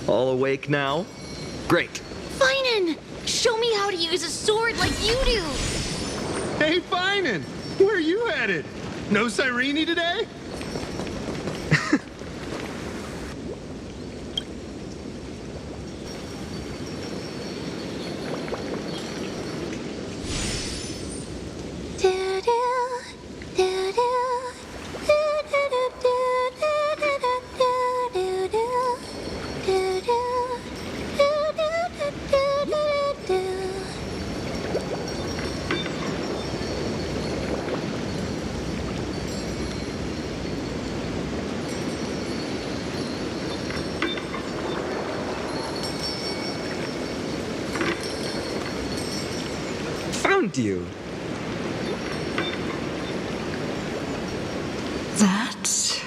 All awake now? Great. Finan! Show me how to use a sword like you do! Hey, Finan! Where are you headed? No Cyrene today? Found you. That...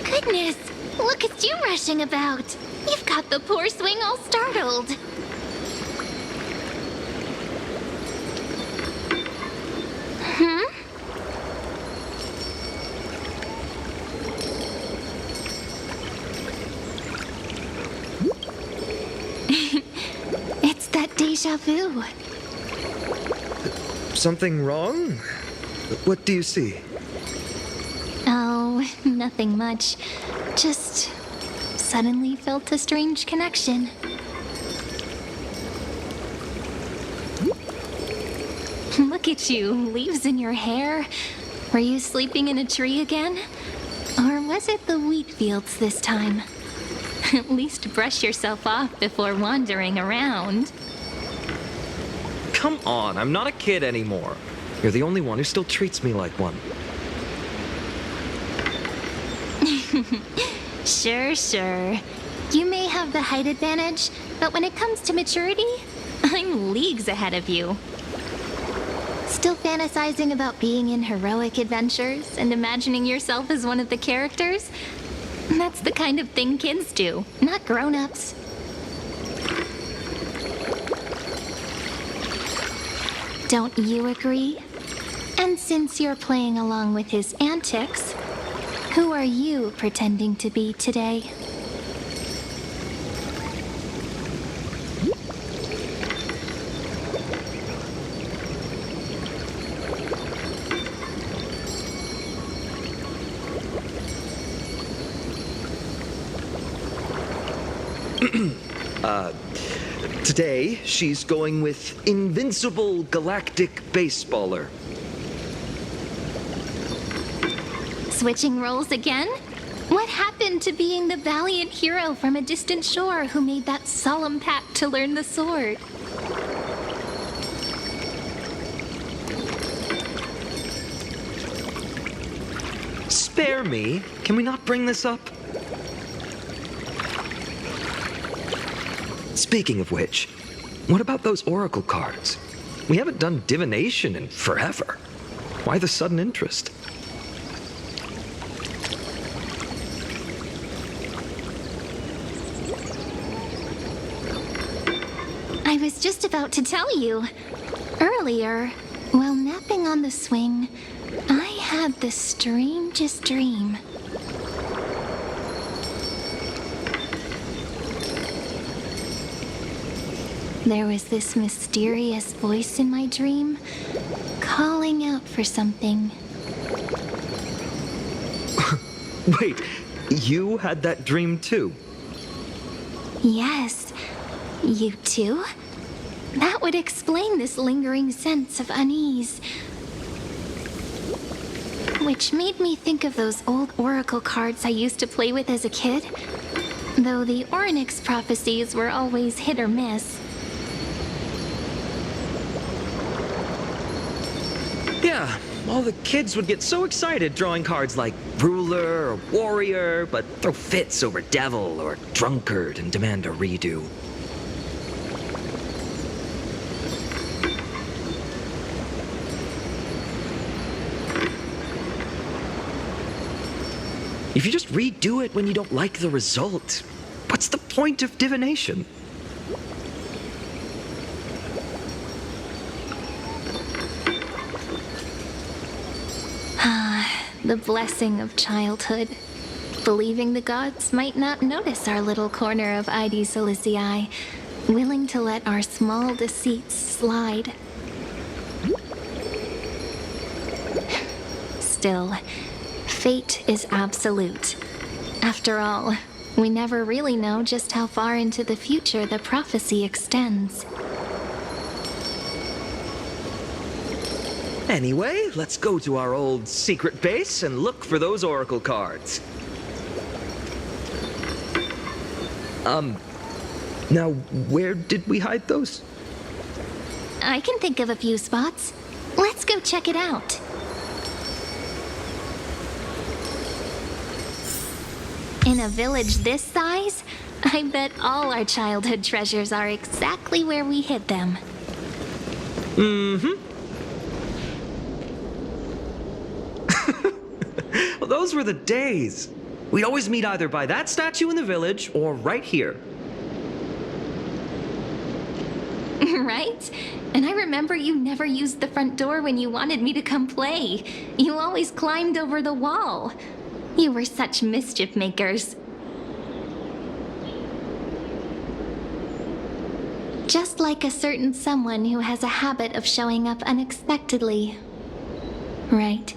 Goodness! Look at you rushing about! You've got the poor swing all startled! Hmm? It's that deja vu. Something wrong? What do you see? Oh, nothing much. Just suddenly felt a strange connection. Look at you, leaves in your hair. Were you sleeping in a tree again? Or was it the wheat fields this time? At least brush yourself off before wandering around. Come on, I'm not a kid anymore. You're the only one who still treats me like one. Sure. You may have the height advantage, but when it comes to maturity, I'm leagues ahead of you. Still fantasizing about being in heroic adventures and imagining yourself as one of the characters? That's the kind of thing kids do, not grown-ups. Don't you agree? And since you're playing along with his antics, who are you pretending to be today? Today, she's going with Invincible Galactic Baseballer. Switching roles again? What happened to being the valiant hero from a distant shore who made that solemn pact to learn the sword? Spare me. Can we not bring this up? Speaking of which, what about those oracle cards? We haven't done divination in forever. Why the sudden interest? I was just about to tell you. Earlier, while napping on the swing, I had the strangest dream. There was this mysterious voice in my dream, calling out for something. Wait, you had that dream too? Yes, you too? That would explain this lingering sense of unease. Which made me think of those old oracle cards I used to play with as a kid. Though the Ornyx prophecies were always hit or miss. Yeah, all the kids would get so excited drawing cards like ruler or warrior, but throw fits over devil or drunkard and demand a redo. If you just redo it when you don't like the result, what's the point of divination? The blessing of childhood. Believing the gods might not notice our little corner of ID Silicii, willing to let our small deceits slide. Still, fate is absolute. After all, we never really know just how far into the future the prophecy extends. Anyway, let's go to our old secret base and look for those oracle cards. Now, where did we hide those? I can think of a few spots. Let's go check it out. In a village this size, I bet all our childhood treasures are exactly where we hid them. Well, those were the days. We'd always meet either by that statue in the village or right here. Right? And I remember you never used the front door when you wanted me to come play. You always climbed over the wall. You were such mischief makers. Just like a certain someone who has a habit of showing up unexpectedly. Right?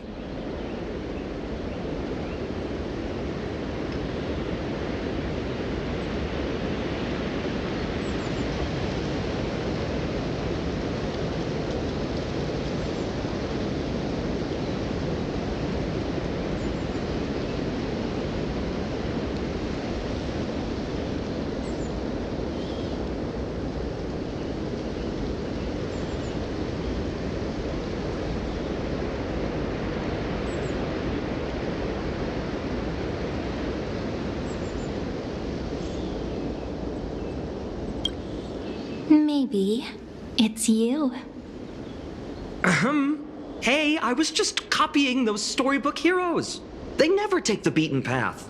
Maybe it's you. Hey, I was just copying those storybook heroes. They never take the beaten path.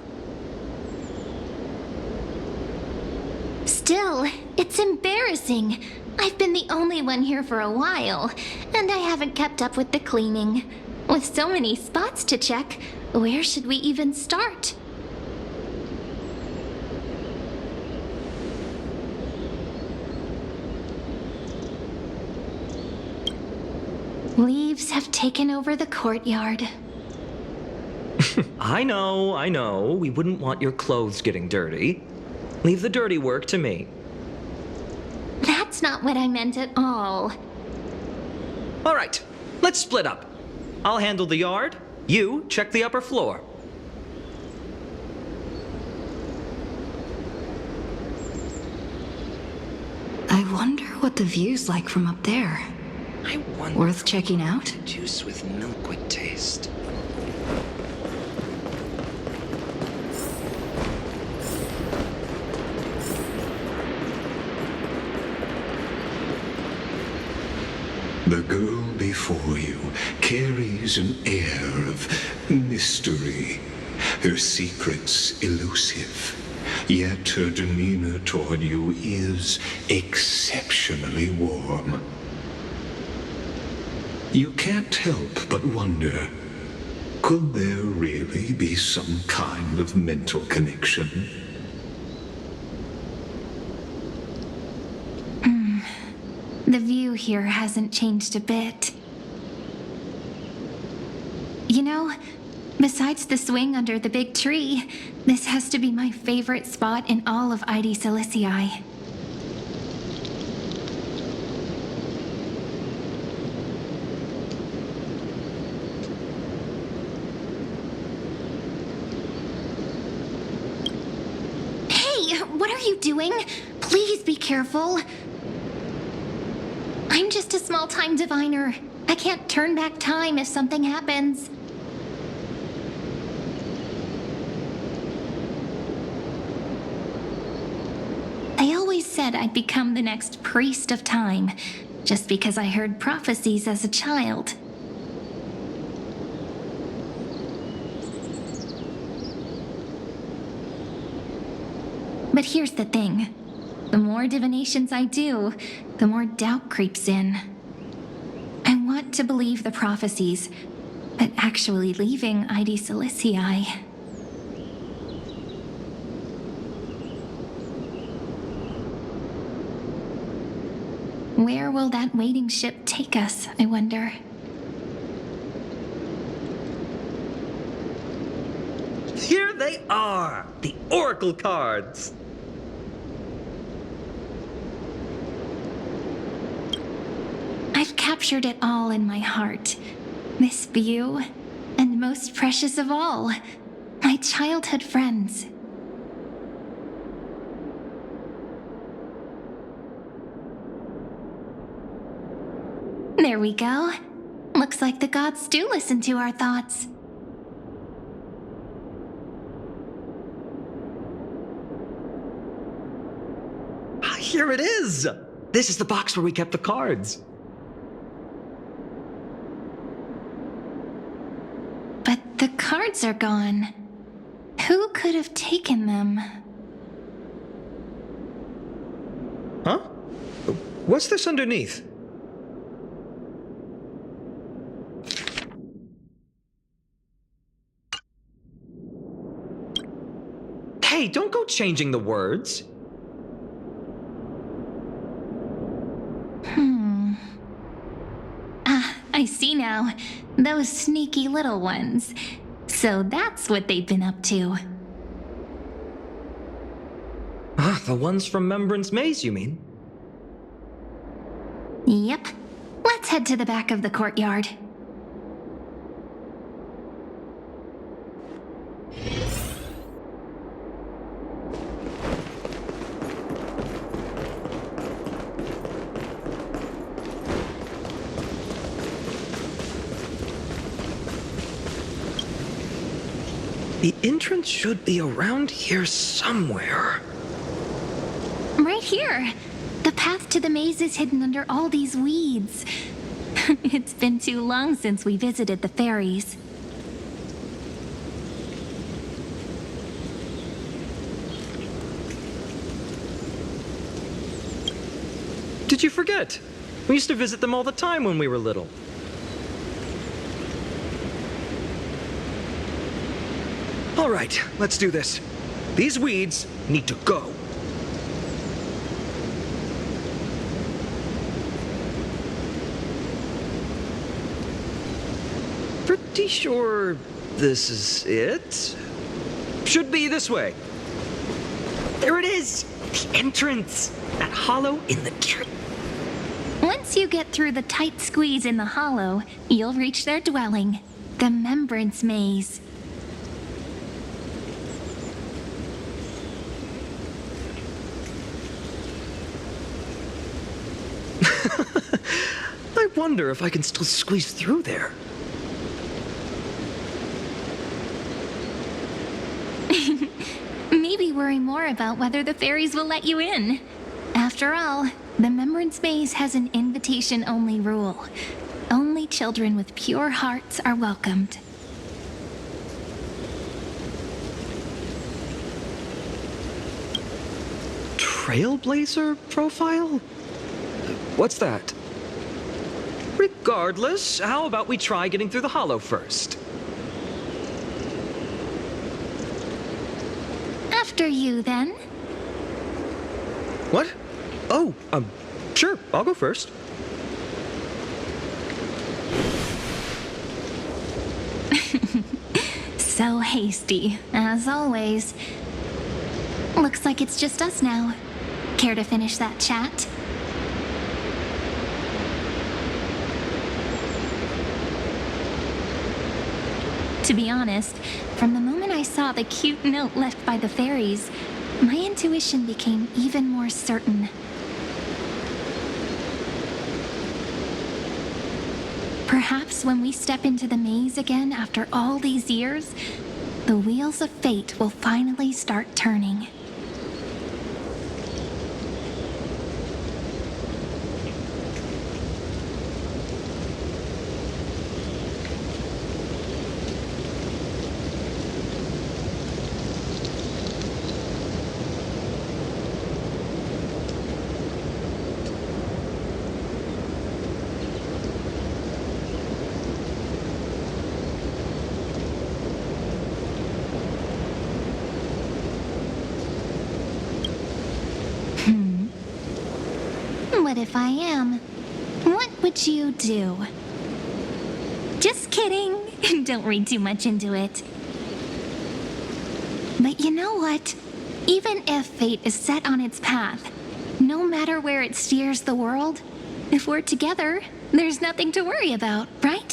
Still, it's embarrassing. I've been the only one here for a while, and I haven't kept up with the cleaning. With so many spots to check, where should we even start? Leaves have taken over the courtyard. I know. We wouldn't want your clothes getting dirty. Leave the dirty work to me. That's not what I meant at all. All right, let's split up. I'll handle the yard. You check the upper floor. I wonder what the view's like from up there. I wonder. Worth checking out? Juice with milk would taste. The girl before you carries an air of mystery, her secrets elusive, yet her demeanor toward you is exceptionally warm. You can't help but wonder, could there really be some kind of mental connection? The view here hasn't changed a bit. You know, besides the swing under the big tree, this has to be my favorite spot in all of ID Silicii. Hey, what are you doing? Please be careful. I'm just a small-time diviner. I can't turn back time if something happens. They always said I'd become the next priest of time, just because I heard prophecies as a child. But here's the thing. The more divinations I do, the more doubt creeps in. I want to believe the prophecies, but actually leaving ID Silicii. Where will that waiting ship take us, I wonder? Here they are! The Oracle cards! I've captured it all in my heart. This view, and most precious of all, my childhood friends. There we go. Looks like the gods do listen to our thoughts. Here it is! This is the box where we kept the cards. But the cards are gone. Who could have taken them? Huh? What's this underneath? Hey, don't go changing the words. I see now. Those sneaky little ones. So that's what they've been up to. Ah, the ones from Remembrance Maze, you mean? Yep. Let's head to the back of the courtyard. The entrance should be around here somewhere. Right here. The path to the maze is hidden under all these weeds. It's been too long since we visited the fairies. Did you forget? We used to visit them all the time when we were little. All right, let's do this. These weeds need to go. Pretty sure this is it. Should be this way. There it is! The entrance! That hollow in the dirt. Once you get through the tight squeeze in the hollow, you'll reach their dwelling, the Remembrance Maze. I wonder if I can still squeeze through there. Maybe worry more about whether the fairies will let you in. After all, the Remembrance Maze has an invitation-only rule. Only children with pure hearts are welcomed. Trailblazer profile? What's that? Regardless, how about we try getting through the hollow first? After you, then. What? Oh, sure, I'll go first. So hasty, as always. Looks like it's just us now. Care to finish that chat? To be honest, from the moment I saw the cute note left by the fairies, my intuition became even more certain. Perhaps when we step into the maze again after all these years, the wheels of fate will finally start turning. what if I am? What would you do? Just kidding. Don't read too much into it. But you know what? Even if fate is set on its path, no matter where it steers the world, if we're together, there's nothing to worry about, right?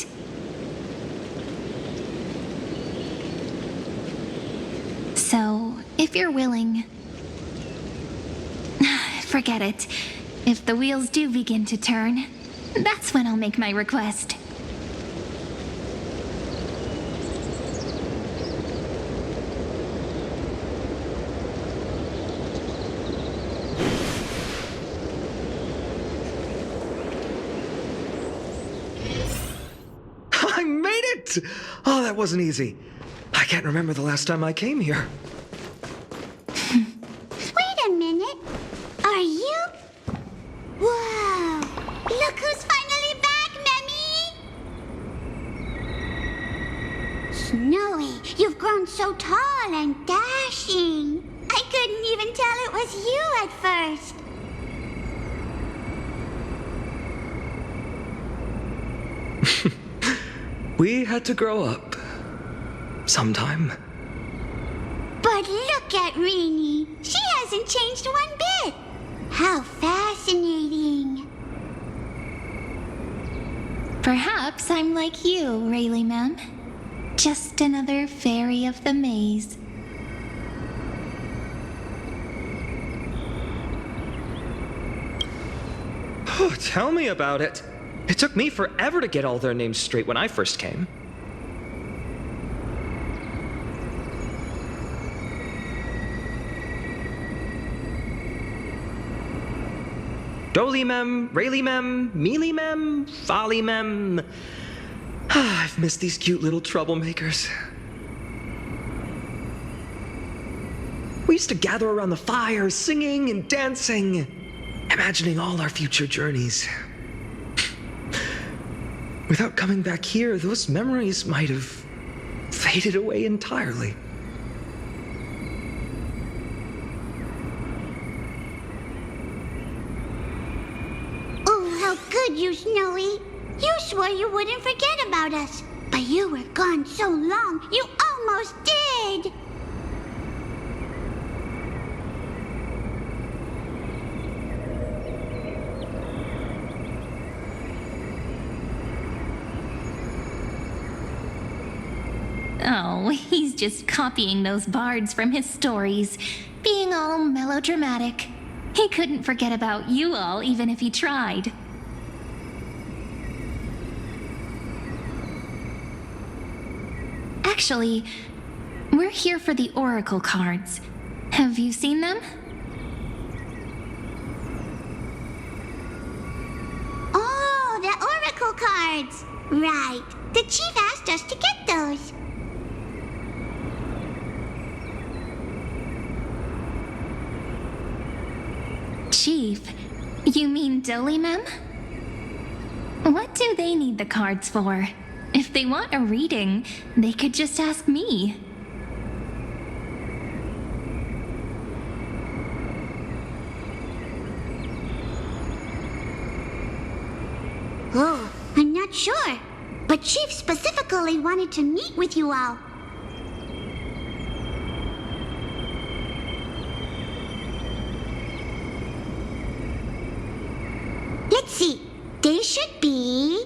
So, if you're willing... Forget it. If the wheels do begin to turn, that's when I'll make my request. I made it! Oh, that wasn't easy. I can't remember the last time I came here. Wait a minute. Are you? Whoa! Look who's finally back, Memmy! Snowy, you've grown so tall and dashing. I couldn't even tell it was you at first. We had to grow up. Sometime. But look at Rini. She hasn't changed one bit. How fascinating. Perhaps I'm like you, Rayleigh Mem. Just another fairy of the maze. Oh, tell me about it. It took me forever to get all their names straight when I first came. Dolimem, Rayleigh-mem, Mealy-mem, Folly-mem. I've missed these cute little troublemakers. We used to gather around the fire, singing and dancing, imagining all our future journeys. Without coming back here, those memories might have faded away entirely. Oh, how good you, Snowy. You swore you wouldn't forget about us. But you were gone so long, you almost did. Oh, he's just copying those bards from his stories, being all melodramatic. He couldn't forget about you all, even if he tried. Actually, we're here for the Oracle cards. Have you seen them? Oh, the Oracle cards. Right. The chief asked us to get those. Chief? You mean Dolimem? What do they need the cards for? If they want a reading, they could just ask me. Oh, I'm not sure. But Chief specifically wanted to meet with you all. Let's see. They should be...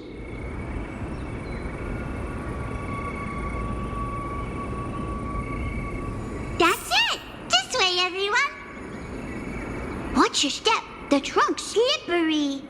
That's it! This way, everyone! Watch your step. The trunk's slippery.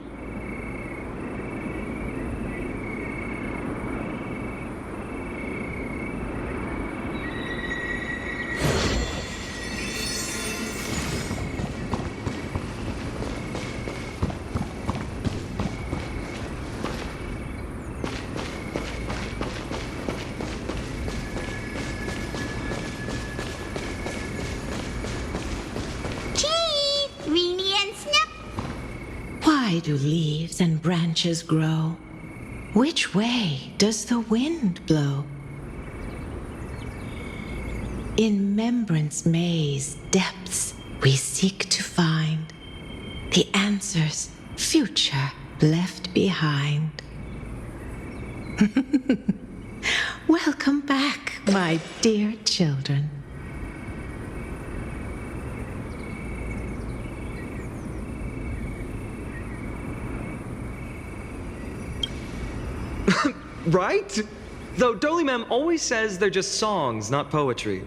Why do leaves and branches grow? Which way does the wind blow? In Remembrance Maze depths we seek to find the answers future left behind. Welcome back, my dear children. Right? Though Dolimem always says they're just songs, not poetry.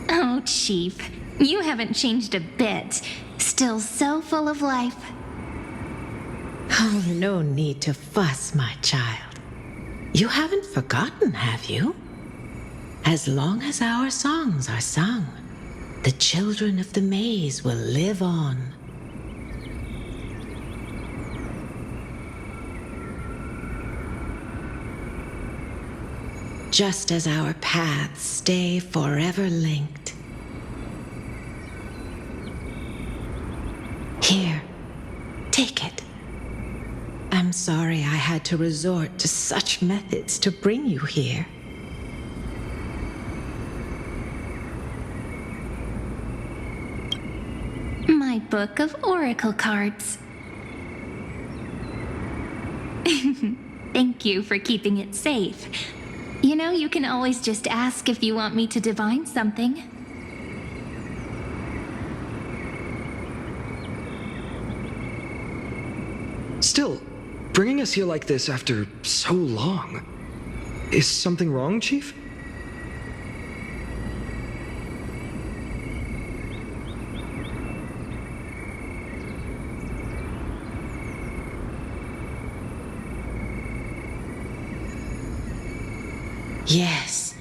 Oh, Chief, you haven't changed a bit. Still so full of life. Oh, no need to fuss, my child. You haven't forgotten, have you? As long as our songs are sung, the children of the maze will live on. Just as our paths stay forever linked. Here, take it. I'm sorry I had to resort to such methods to bring you here. My book of oracle cards. Thank you for keeping it safe. You know, you can always just ask if you want me to divine something. Still, bringing us here like this after so long. Is something wrong, Chief? Yes.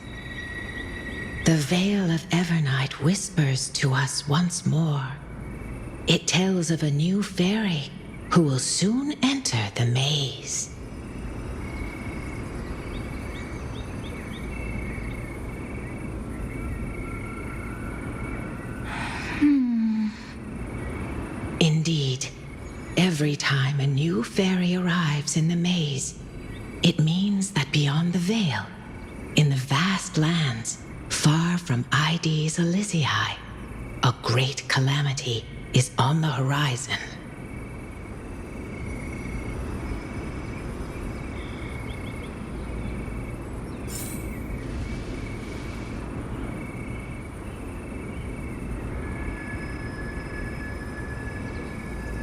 The Veil of Evernight whispers to us once more. It tells of a new fairy who will soon enter the maze. Indeed, every time a new fairy arrives in the maze, it means that beyond the veil, in the vast lands, far from Ides Elysiae, a great calamity is on the horizon.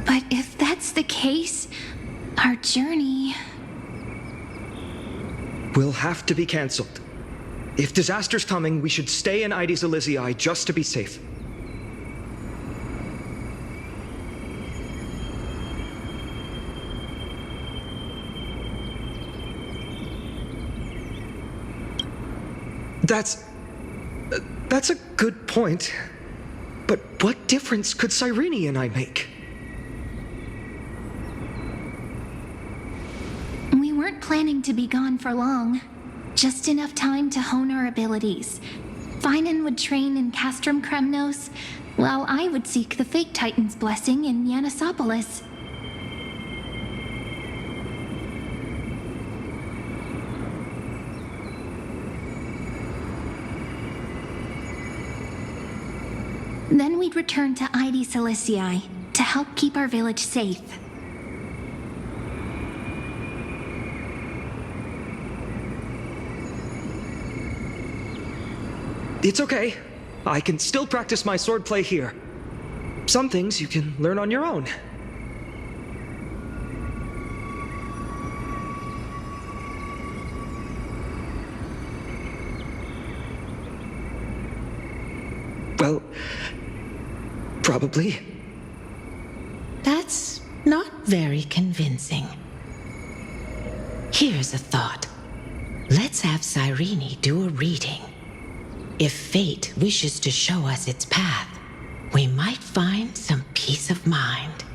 But if that's the case, our journey... Will have to be cancelled. If disaster's coming, we should stay in Ides Elysiae just to be safe. That's a good point. But what difference could Cyrene and I make? We weren't planning to be gone for long. Just enough time to hone our abilities. Finan would train in Castrum Kremnos, while I would seek the Fake Titan's blessing in Yanisopolis. Then we'd return to Ides Elysiae to help keep our village safe. It's okay. I can still practice my swordplay here. Some things you can learn on your own. Well, probably. That's not very convincing. Here's a thought. Let's have Cyrene do a reading. If fate wishes to show us its path, we might find some peace of mind.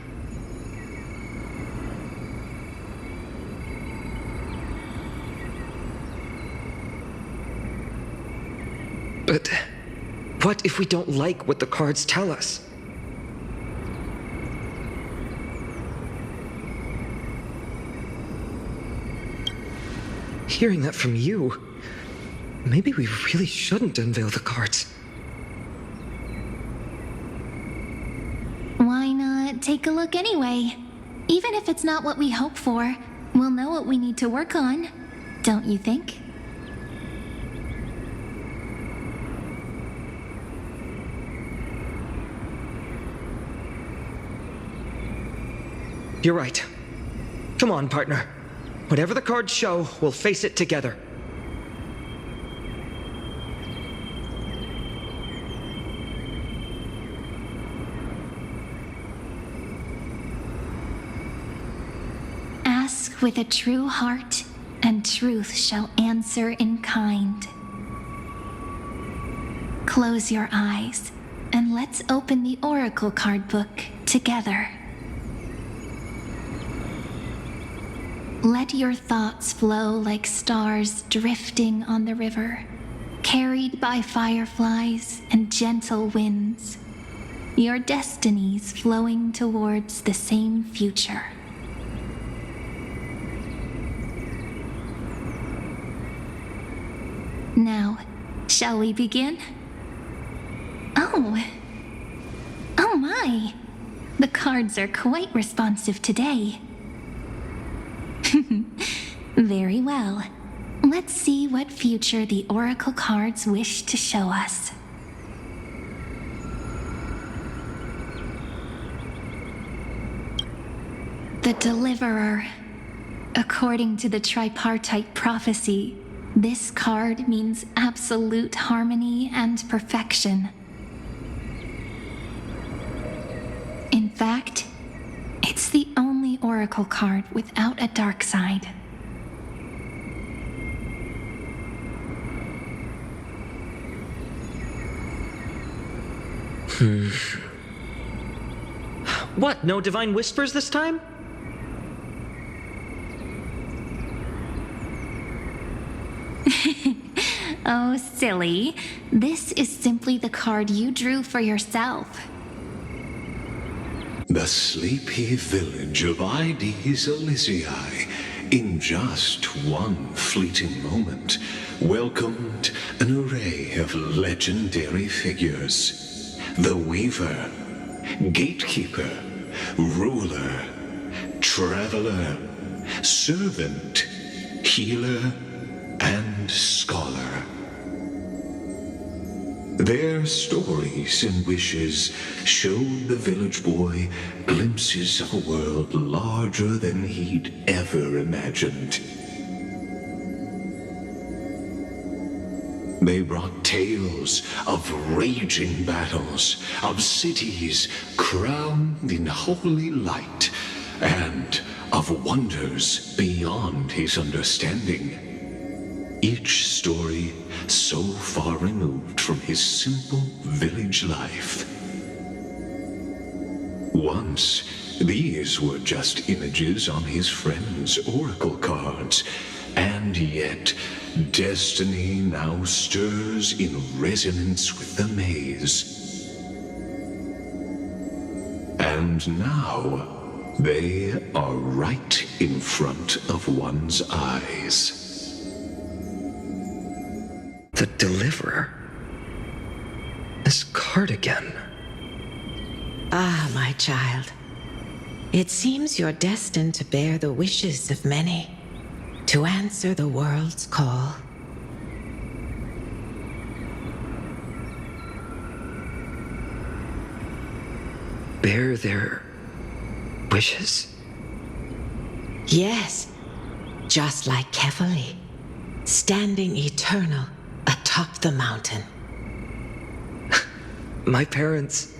But what if we don't like what the cards tell us? Hearing that from you, maybe we really shouldn't unveil the cards. Why not take a look anyway? Even if it's not what we hope for, we'll know what we need to work on, don't you think? You're right. Come on, partner. Whatever the cards show, we'll face it together. Ask with a true heart, and truth shall answer in kind. Close your eyes, and let's open the Oracle card book together. Let your thoughts flow like stars drifting on the river, carried by fireflies and gentle winds. Your destinies flowing towards the same future. Now, shall we begin? Oh my! The cards are quite responsive today. Very well. Let's see what future the Oracle cards wish to show us. The Deliverer. According to the tripartite prophecy, this card means absolute harmony and perfection. In fact, it's the only Oracle card without a dark side. What, no divine whispers this time? Oh, silly. This is simply the card you drew for yourself. The sleepy village of Ides Elysiae, in just one fleeting moment, welcomed an array of legendary figures. The Weaver, Gatekeeper, Ruler, Traveler, Servant, Healer, and Scholar. Their stories and wishes showed the village boy glimpses of a world larger than he'd ever imagined. They brought tales of raging battles, of cities crowned in holy light, and of wonders beyond his understanding. Each story so far removed from his simple village life. Once, these were just images on his friend's oracle cards, and yet destiny now stirs in resonance with the maze. And now, they are right in front of one's eyes. The Deliverer? This card again. Ah, my child. It seems you're destined to bear the wishes of many, to answer the world's call. Bear their wishes? Yes, just like Kefali, standing eternal atop the mountain. My parents,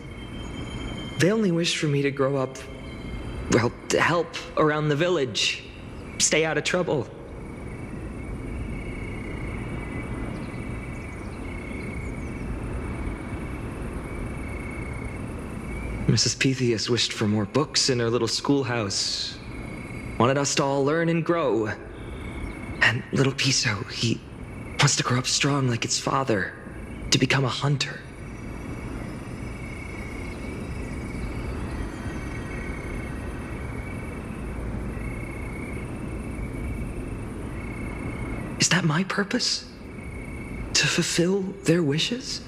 they only wished for me to grow up, well, to help around the village, stay out of trouble. Mrs. Pythias wished for more books in her little schoolhouse, wanted us to all learn and grow. And little Piso, he wants to grow up strong like its father, to become a hunter. Is that my purpose? to fulfill their wishes?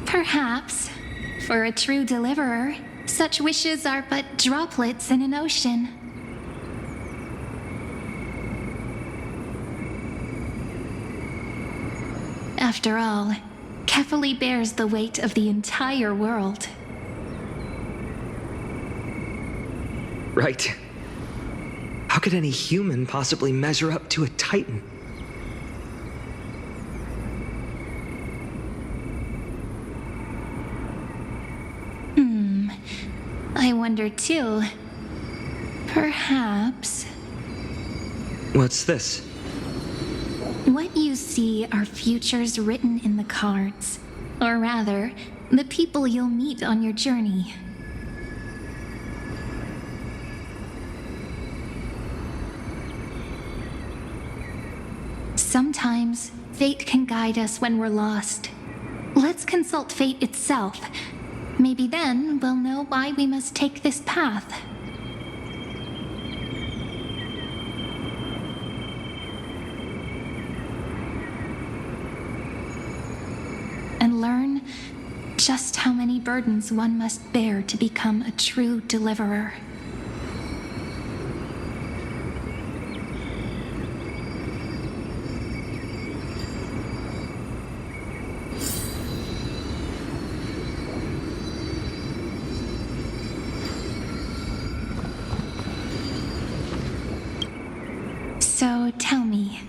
Perhaps. For a true deliverer, such wishes are but droplets in an ocean. After all, Kefali bears the weight of the entire world. Right. How could any human possibly measure up to a Titan? I wonder too. Perhaps. What's this? What you see are futures written in the cards. Or rather, the people you'll meet on your journey. Sometimes, fate can guide us when we're lost. Let's consult fate itself. Maybe then we'll know why we must take this path. And learn just how many burdens one must bear to become a true deliverer. So tell me,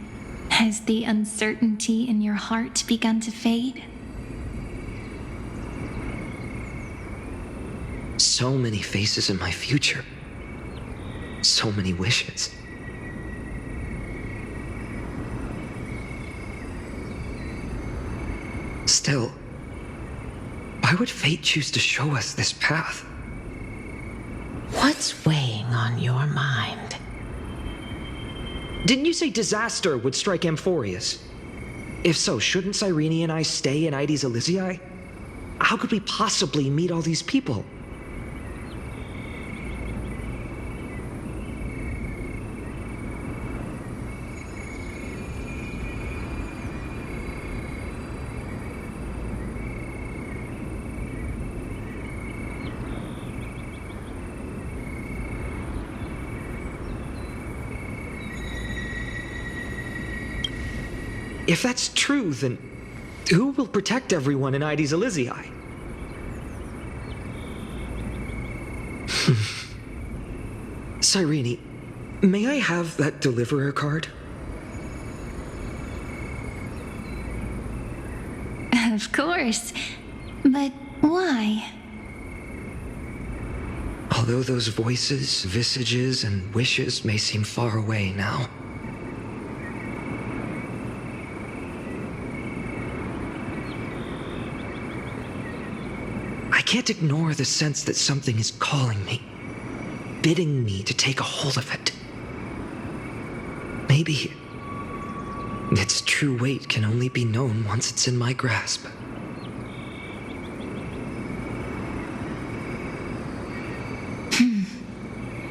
has the uncertainty in your heart begun to fade? So many faces in my future. So many wishes. Still, why would fate choose to show us this path? What's weighing on your mind? Didn't you say disaster would strike Amphorius? If so, shouldn't Cyrene and I stay in Ides Elysiae? How could we possibly meet all these people? If that's true, then who will protect everyone in Ides Elysiae? Cyrene, may I have that deliverer card? Of course. But why? Although those voices, visages, and wishes may seem far away now, I can't ignore the sense that something is calling me, bidding me to take a hold of it. Maybe its true weight can only be known once it's in my grasp.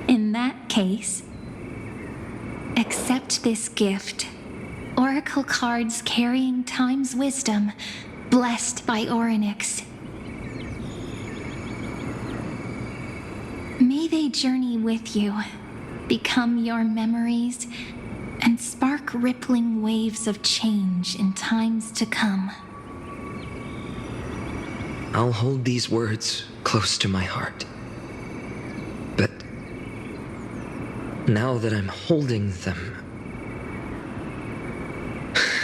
In that case, accept this gift. Oracle cards carrying time's wisdom, blessed by Orynyx. May they journey with you, become your memories, and spark rippling waves of change in times to come. I'll hold these words close to my heart. But now that I'm holding them,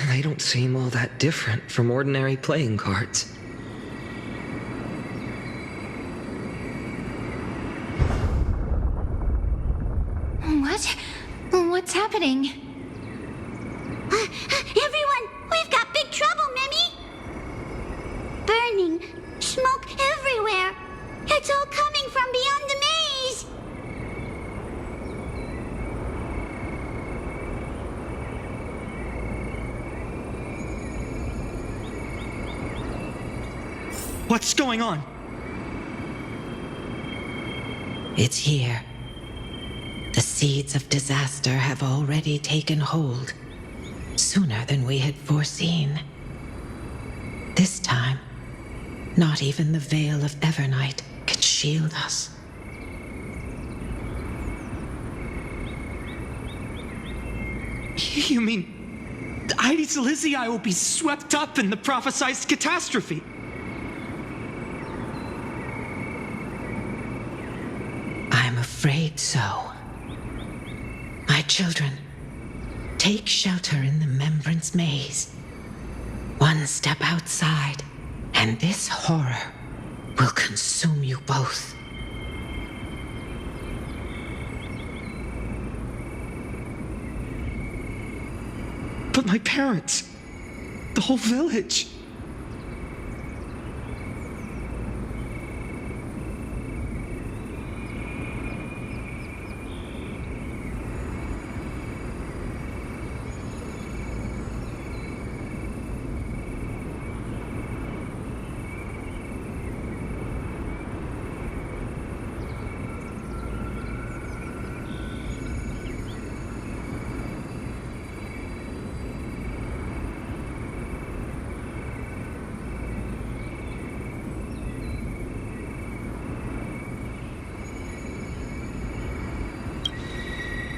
they don't seem all that different from ordinary playing cards. What? What's happening? Everyone, we've got big trouble, Mimi! Burning, smoke everywhere. It's all coming from beyond the maze. What's going on? It's here. The seeds of disaster have already taken hold. sooner than we had foreseen. This time, not even the veil of Evernight could shield us. You mean Heidi's Elysiae will be swept up in the prophesied catastrophe? I'm afraid so. My children, take shelter in the Membrance Maze. One step outside, and this horror will consume you both. But my parents, the whole village.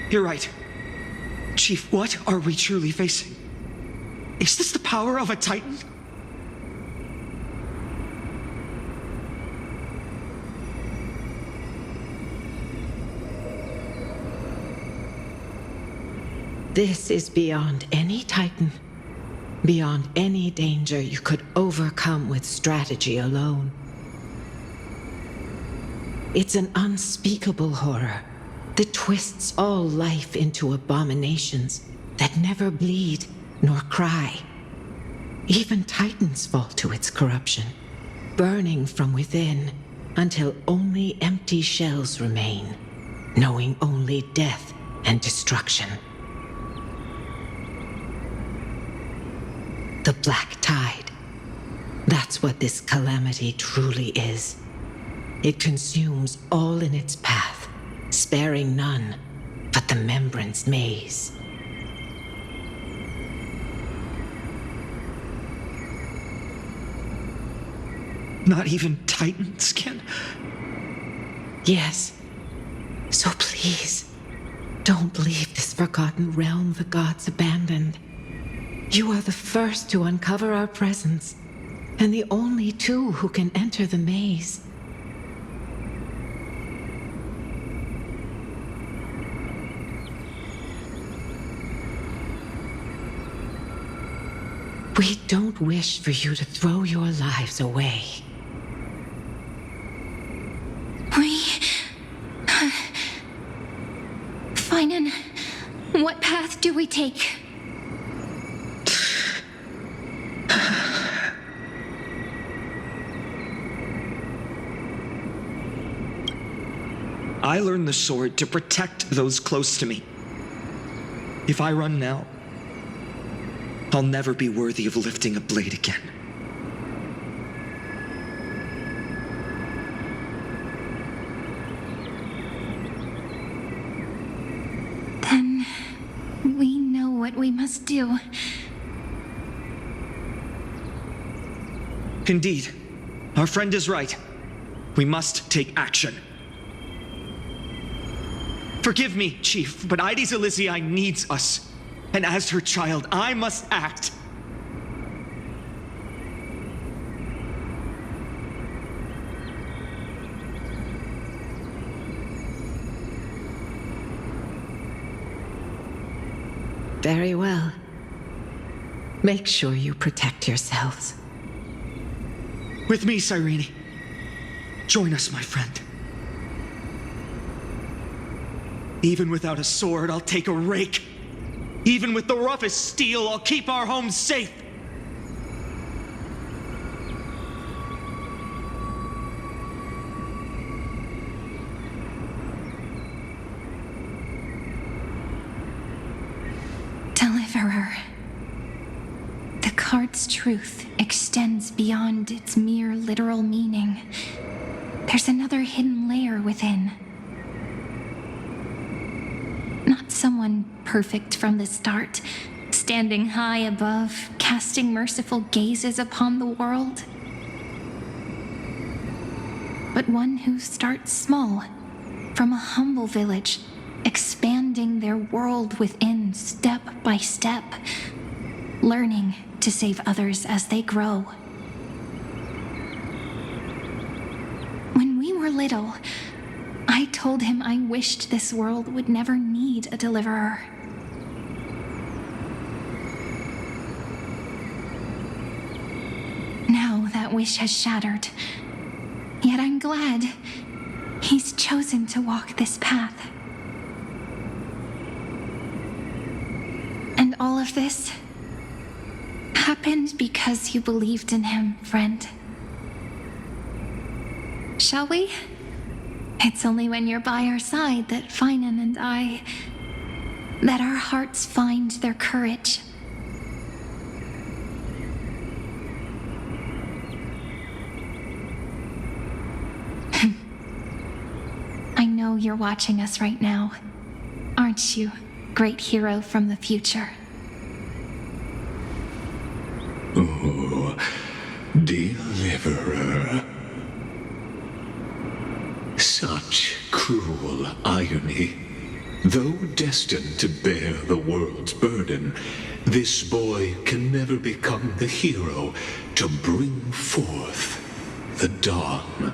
You're right. Chief, what are we truly facing? Is this the power of a Titan? This is beyond any Titan, beyond any danger you could overcome with strategy alone. It's an unspeakable horror that twists all life into abominations that never bleed nor cry. Even Titans fall to its corruption, burning from within until only empty shells remain, knowing only death and destruction. The Black Tide. That's what this calamity truly is. It consumes all in its path, sparing none but the Membrance Maze. Not even Titans can... Yes. So please, don't leave this forgotten realm the gods abandoned. You are the first to uncover our presence, and the only two who can enter the maze. We don't wish for you to throw your lives away. Finan, what path do we take? I learned the sword to protect those close to me. If I run now, I'll never be worthy of lifting a blade again. Then we know what we must do. Indeed, our friend is right. We must take action. Forgive me, Chief, but Heidi's Elysiae needs us. And as her child, I must act. Very well. Make sure you protect yourselves. With me, Cyrene. Join us, my friend. Even without a sword, I'll take a rake. Even with the roughest steel, I'll keep our home safe. Deliverer. The card's truth extends beyond its mere literal meaning. There's another hidden layer within. Not someone perfect from the start, standing high above, casting merciful gazes upon the world, but one who starts small, from a humble village, expanding their world within step by step, learning to save others as they grow. When we were little, I told him I wished this world would never need a deliverer. Now that wish has shattered, yet I'm glad he's chosen to walk this path. And all of this happened because you believed in him, friend. Shall we? It's only when you're by our side that Finan and I, that our hearts find their courage. I know you're watching us right now, aren't you, great hero from the future? Oh, deliverer. Such cruel irony. Though destined to bear the world's burden, this boy can never become the hero to bring forth the dawn.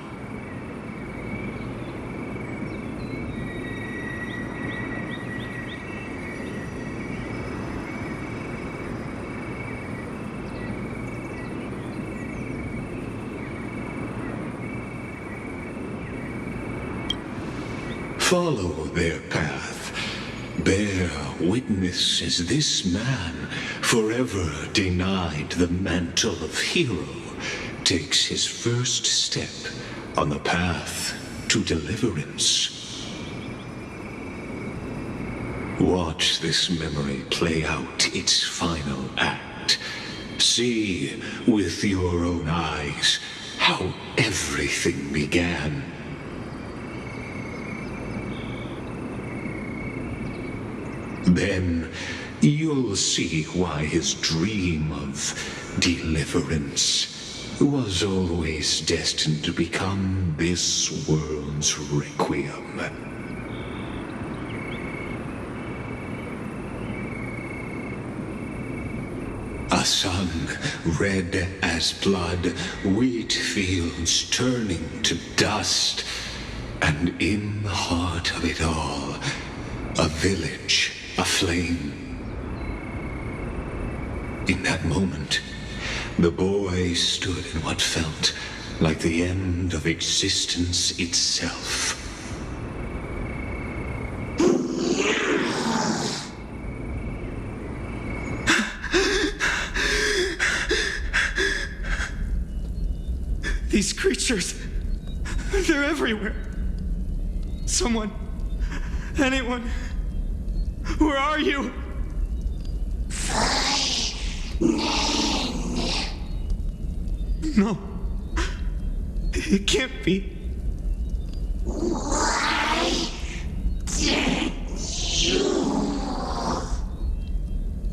Follow their path. Bear witness as this man, forever denied the mantle of hero, takes his first step on the path to deliverance. Watch this memory play out its final act. See with your own eyes how everything began. Then you'll see why his dream of deliverance was always destined to become this world's requiem. A sun red as blood, wheat fields turning to dust, and in the heart of it all, a village aflame. In that moment, the boy stood in what felt like the end of existence itself. These creatures, they're everywhere. Someone, anyone, where are you? No, it can't be.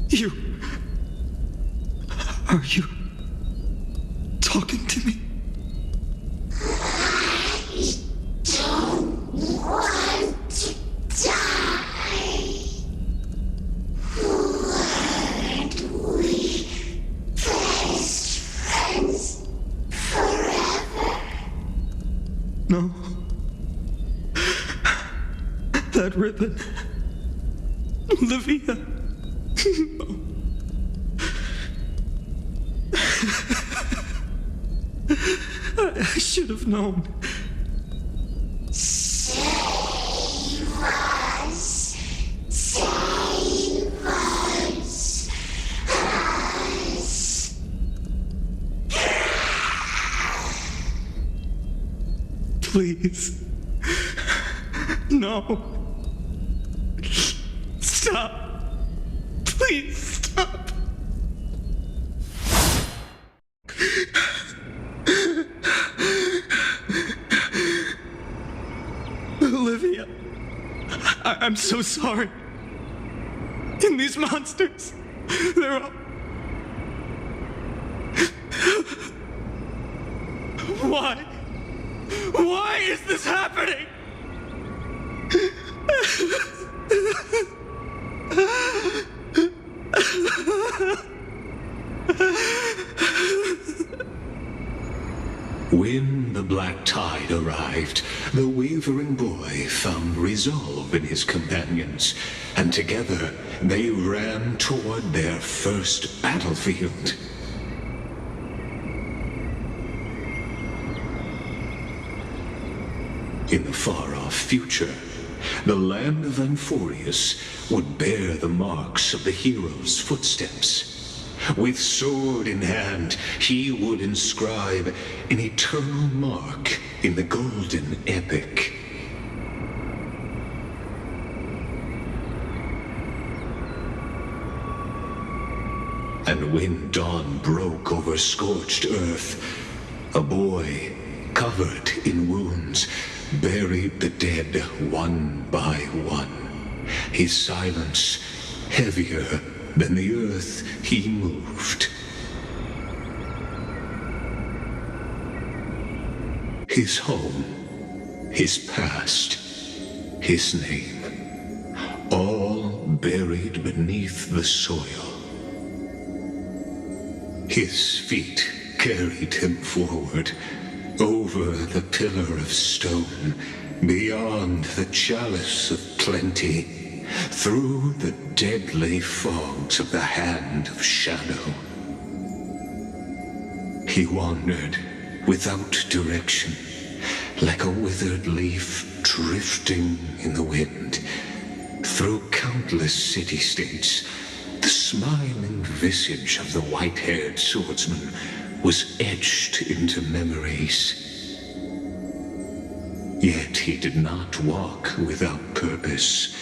You, are you talking to me? No. That ribbon. Olivia. No. I should have known. Save us. Save us. Please. No. Stop. Please stop. Olivia, I'm so sorry. And these monsters, They're all... Why? Why is this happening? When the black tide arrived, the wavering boy found resolve in his companions, and together they ran toward their first battlefield. In the far-off future, the land of Amphorius would bear the marks of the hero's footsteps. With sword in hand, he would inscribe an eternal mark in the golden epic. And when dawn broke over scorched earth, a boy, covered in wounds, buried the dead one by one, his silence heavier than the earth he moved. His home, his past, his name, all buried beneath the soil. His feet carried him forward, over the pillar of stone, beyond the chalice of plenty, through the deadly fogs of the hand of shadow. He wandered without direction, like a withered leaf drifting in the wind. Through countless city-states, the smiling visage of the white-haired swordsman was etched into memories. Yet he did not walk without purpose.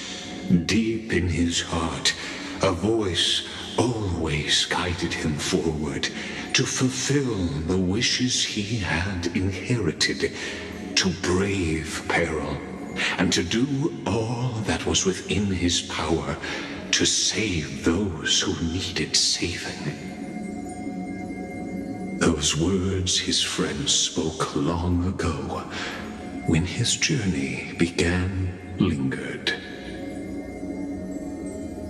Deep in his heart, a voice always guided him forward to fulfill the wishes he had inherited, to brave peril, and to do all that was within his power to save those who needed saving. Those words his friend spoke long ago, when his journey began, lingered.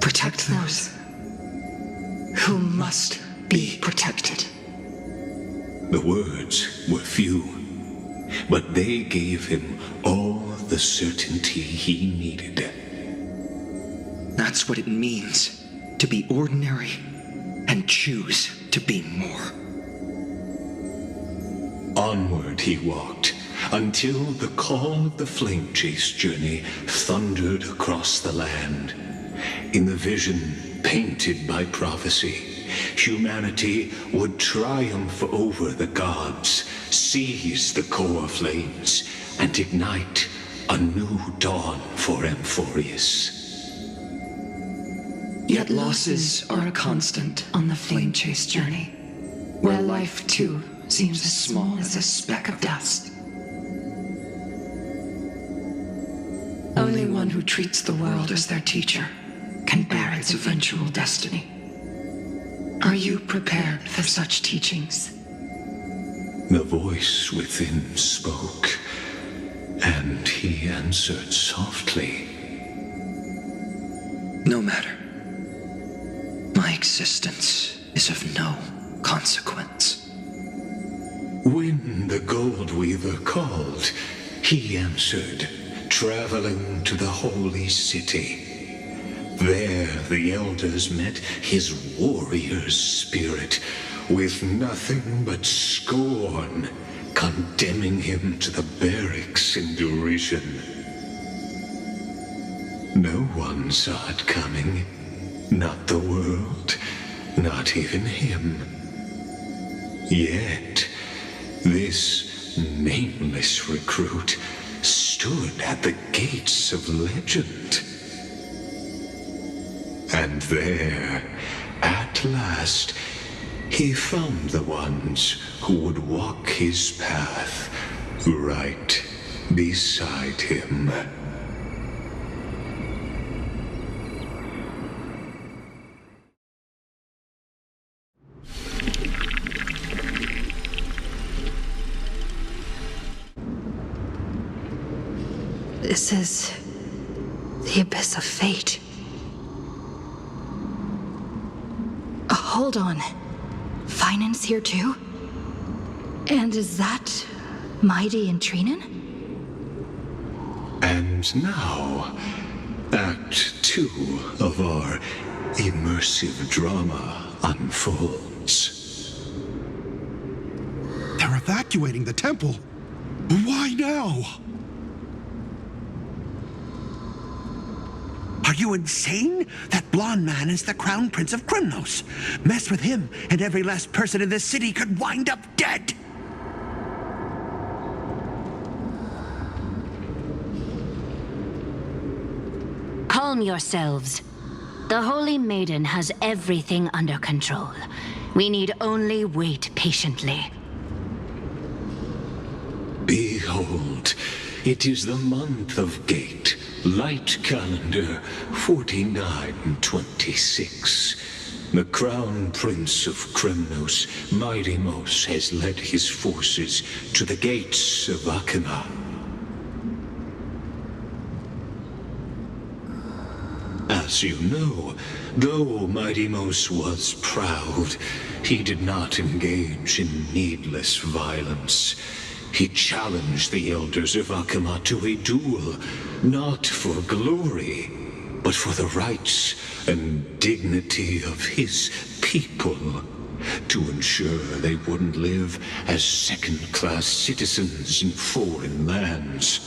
Protect those who must be protected. The words were few, but they gave him all the certainty he needed. That's what it means to be ordinary and choose to be more. Onward he walked, until the call of the flame chase journey thundered across the land. In the vision painted by prophecy, humanity would triumph over the gods, seize the core flames, and ignite a new dawn for Amphorius. Yet losses are a constant on the flame chase journey, where life too seems as small as a speck of dust. Only one who treats the world as their teacher can bear its eventual destiny. Are you prepared for such teachings? The voice within spoke, and he answered softly. No matter. My existence is of no consequence. When the Gold Weaver called, he answered, traveling to the holy city. There the elders met his warrior's spirit, with nothing but scorn, condemning him to the barracks in derision. No one saw it coming, not the world, not even him. Yet, this nameless recruit stood at the gates of legend. And there, at last, he found the ones who would walk his path right beside him. This is the abyss of fate. Hold on. Finance here too? And is that Mighty and Trinen? And now, Act 2 of our immersive drama unfolds. They're evacuating the temple. Why now? Are you insane? That blonde man is the Crown Prince of Krymnos. Mess with him, and every last person in this city could wind up dead. Calm yourselves. The Holy Maiden has everything under control. We need only wait patiently. Behold, it is the month of Gate, light calendar 4926. The Crown Prince of Krymnos, Mighty-Mos, has led his forces to the gates of Akima. As you know, though Mighty-Mos was proud, he did not engage in needless violence. He challenged the elders of Akima to a duel, not for glory, but for the rights and dignity of his people, to ensure they wouldn't live as second-class citizens in foreign lands.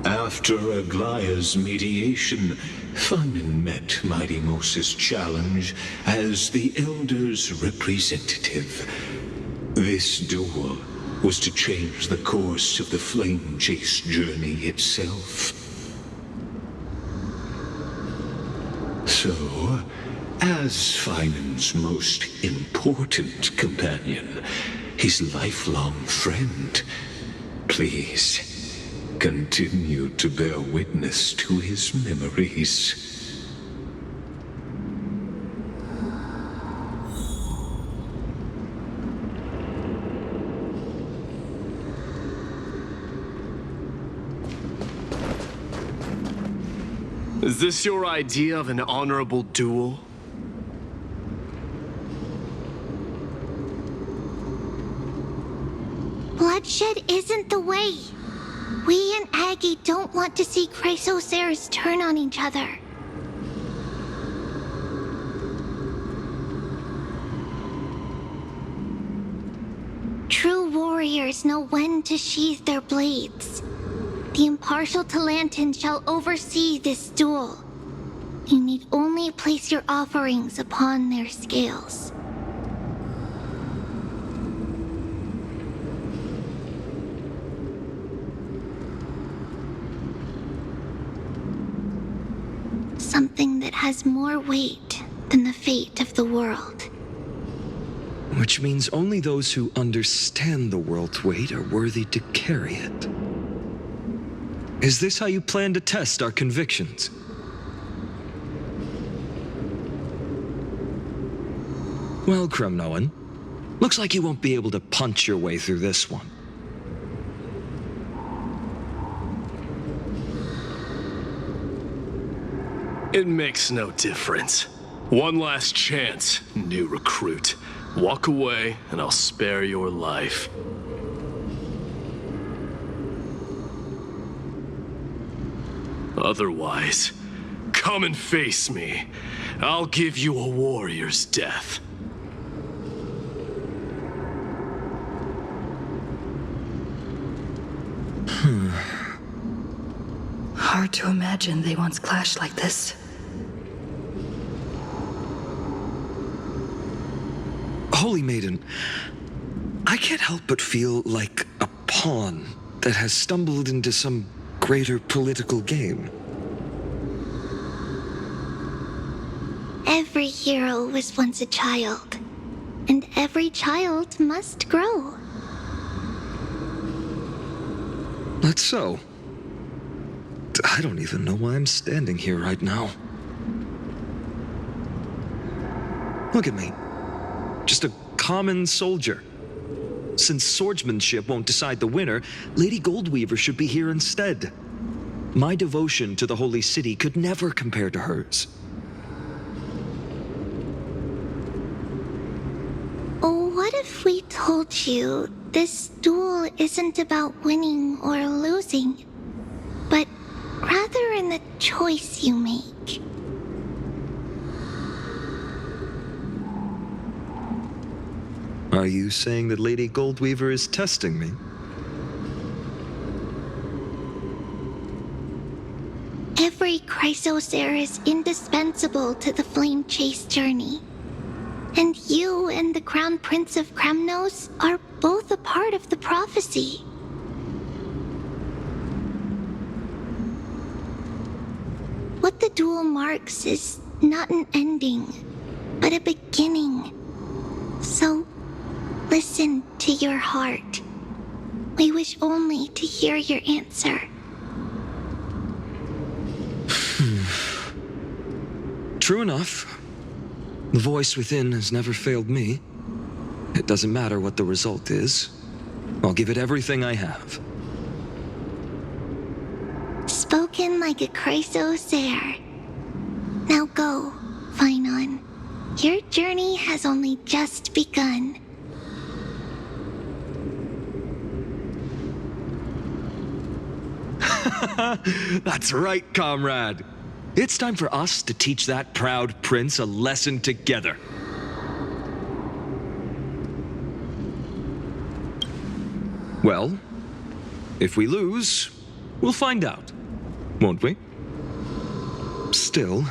After Aglaya's mediation, Finan met Mighty-Mos's challenge as the Elder's representative. This duel was to change the course of the Flame Chase journey itself. So, as Finan's most important companion, his lifelong friend, please continue to bear witness to his memories. Is this your idea of an honorable duel? Bloodshed isn't the way. We and Aggie don't want to see Chrysoceres turn on each other. True warriors know when to sheathe their blades. The impartial Talantin shall oversee this duel. You need only place your offerings upon their scales. Something that has more weight than the fate of the world. Which means only those who understand the world's weight are worthy to carry it. Is this how you plan to test our convictions? Well, Krymnoan, looks like you won't be able to punch your way through this one. It makes no difference. One last chance, new recruit. Walk away, and I'll spare your life. Otherwise, come and face me. I'll give you a warrior's death. Hard to imagine they once clashed like this. Holy Maiden, I can't help but feel like a pawn that has stumbled into some greater political game. Every hero was once a child, and every child must grow. That's so. I don't even know why I'm standing here right now. Look at me. Just a common soldier. Since swordsmanship won't decide the winner, Lady Goldweaver should be here instead. My devotion to the Holy City could never compare to hers. What if we told you this duel isn't about winning or losing, but rather in the choice you make? Are you saying that Lady Goldweaver is testing me? Every Chrysosaur is indispensable to the Flame Chase journey. And you and the Crown Prince of Kremnos are both a part of the prophecy. What the duel marks is not an ending, but a beginning. So, listen to your heart. We wish only to hear your answer. True enough. The voice within has never failed me. It doesn't matter what the result is. I'll give it everything I have. Spoken like a Chrysosaur. Now go, Finon. Your journey has only just begun. That's right, comrade. It's time for us to teach that proud prince a lesson together. Well, if we lose, we'll find out, won't we? Still,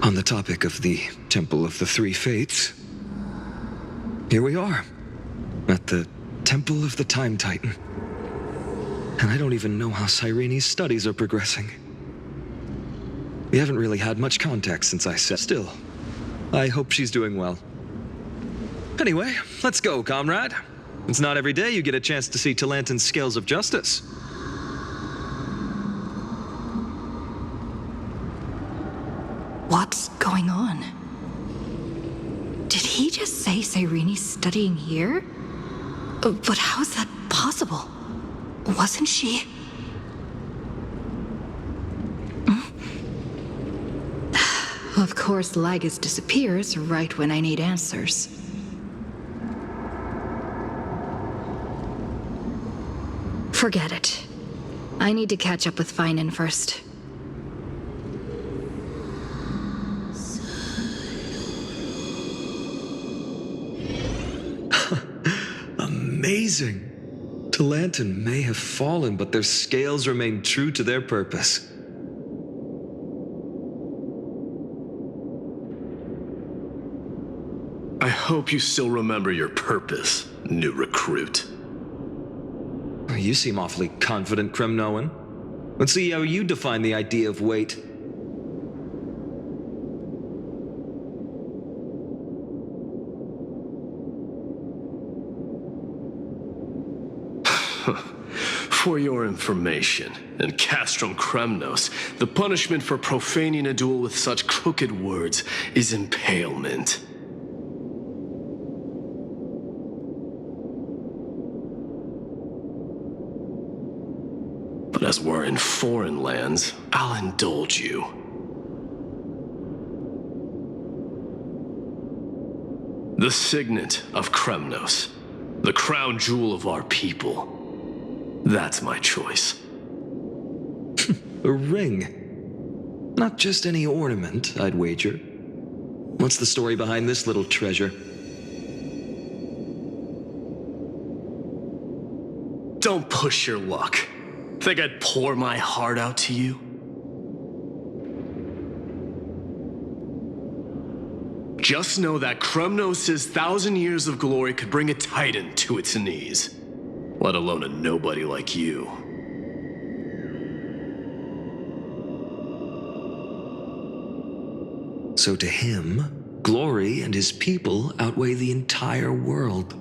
on the topic of the Temple of the Three Fates, here we are, at the Temple of the Time Titan. And I don't even know how Cyrene's studies are progressing. We haven't really had much contact since I said. Still, I hope she's doing well. Anyway, let's go, comrade. It's not every day you get a chance to see Talantin's scales of justice. What's going on? Did he just say Cyrene's studying here? But how's that possible? Wasn't she? Of course, Lygus disappears right when I need answers. Forget it. I need to catch up with Finon first. Amazing! Talantin may have fallen, but their scales remain true to their purpose. I hope you still remember your purpose, new recruit. You seem awfully confident, Kremnoan. Let's see how you define the idea of weight. For your information, in Castrum Kremnos, the punishment for profaning a duel with such crooked words is impalement. But as we're in foreign lands, I'll indulge you. The signet of Kremnos, the crown jewel of our people. That's my choice. A ring. Not just any ornament, I'd wager. What's the story behind this little treasure? Don't push your luck. Think I'd pour my heart out to you? Just know that Kremnos' 1,000 years of glory could bring a titan to its knees. Let alone a nobody like you. So to him, glory and his people outweigh the entire world.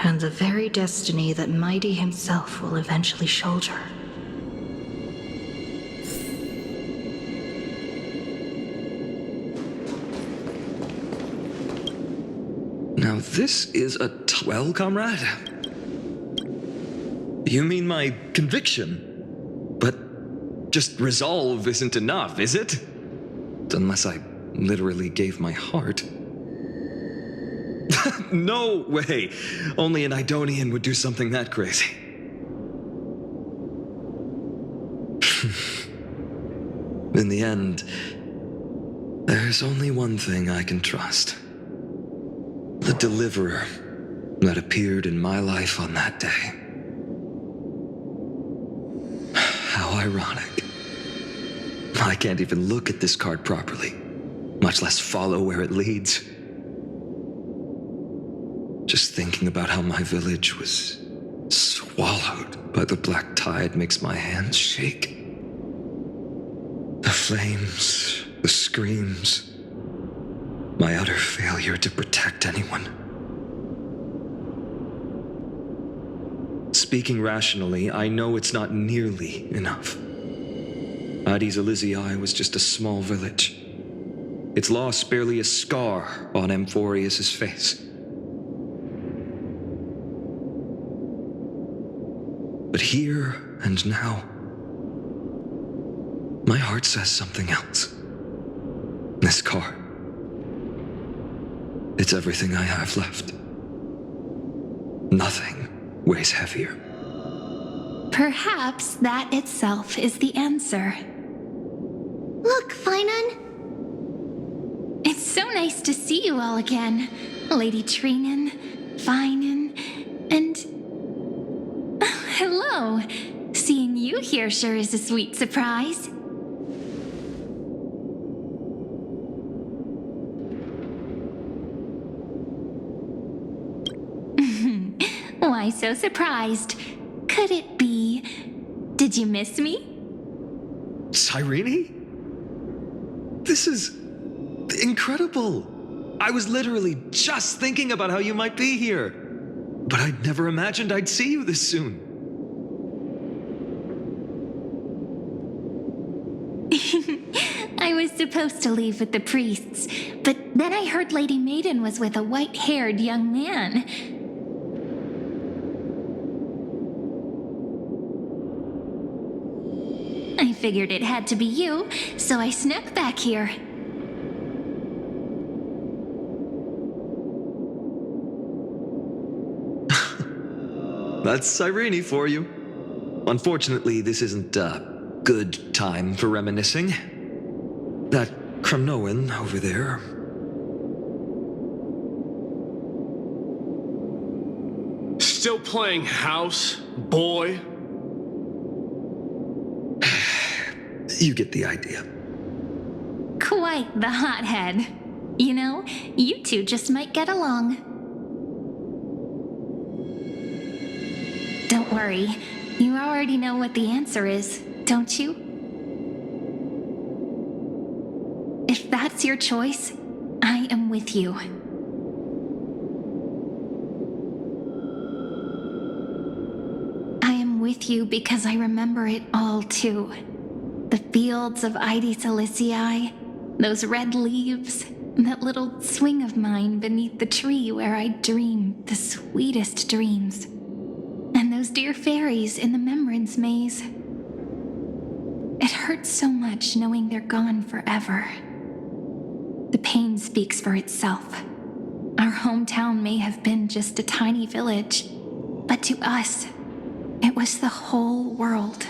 And the very destiny that Mighty himself will eventually shoulder. Now this is a well, comrade. You mean my conviction? But just resolve isn't enough, is it? Unless I literally gave my heart. No way! Only an Idonian would do something that crazy. In the end, there's only one thing I can trust. The deliverer that appeared in my life on that day. How ironic. I can't even look at this card properly, much less follow where it leads. Just thinking about how my village was swallowed by the black tide makes my hands shake. The flames, the screams, my utter failure to protect anyone. Speaking rationally, I know it's not nearly enough. Addis Elysiae was just a small village. Its loss barely a scar on Amphorius' face. But here and now, my heart says something else. This car. It's everything I have left. Nothing weighs heavier. Perhaps that itself is the answer. Look, Finan! It's so nice to see you all again. Lady Treenan, Finan, and... hello. Seeing you here sure is a sweet surprise. Why so surprised? Could it be... Did you miss me? Cyrene? This is incredible. I was literally just thinking about how you might be here. But I'd never imagined I'd see you this soon. I was supposed to leave with the priests, but then I heard Lady Maiden was with a white-haired young man. I figured it had to be you, so I snuck back here. That's Cyrene for you. Unfortunately, this isn't a good time for reminiscing. That Kremnoan over there. Still playing house, boy? You get the idea. Quite the hothead. You know, you two just might get along. Don't worry. You already know what the answer is, don't you? If that's your choice, I am with you. I am with you because I remember it all too. The fields of Addis Elysiae, those red leaves, that little swing of mine beneath the tree where I dreamed the sweetest dreams. And those dear fairies in the Membrance Maze. It hurts so much knowing they're gone forever. The pain speaks for itself. Our hometown may have been just a tiny village, but to us, it was the whole world.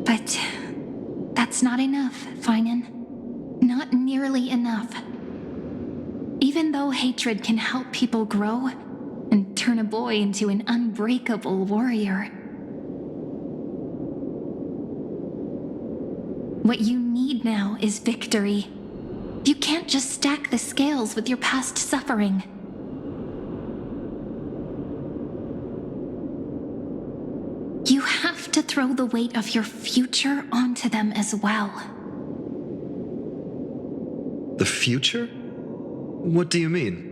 But that's not enough, Finan. Not nearly enough. Even though hatred can help people grow and turn a boy into an unbreakable warrior, what you need now is victory. You can't just stack the scales with your past suffering. You have to throw the weight of your future onto them as well. The future? What do you mean?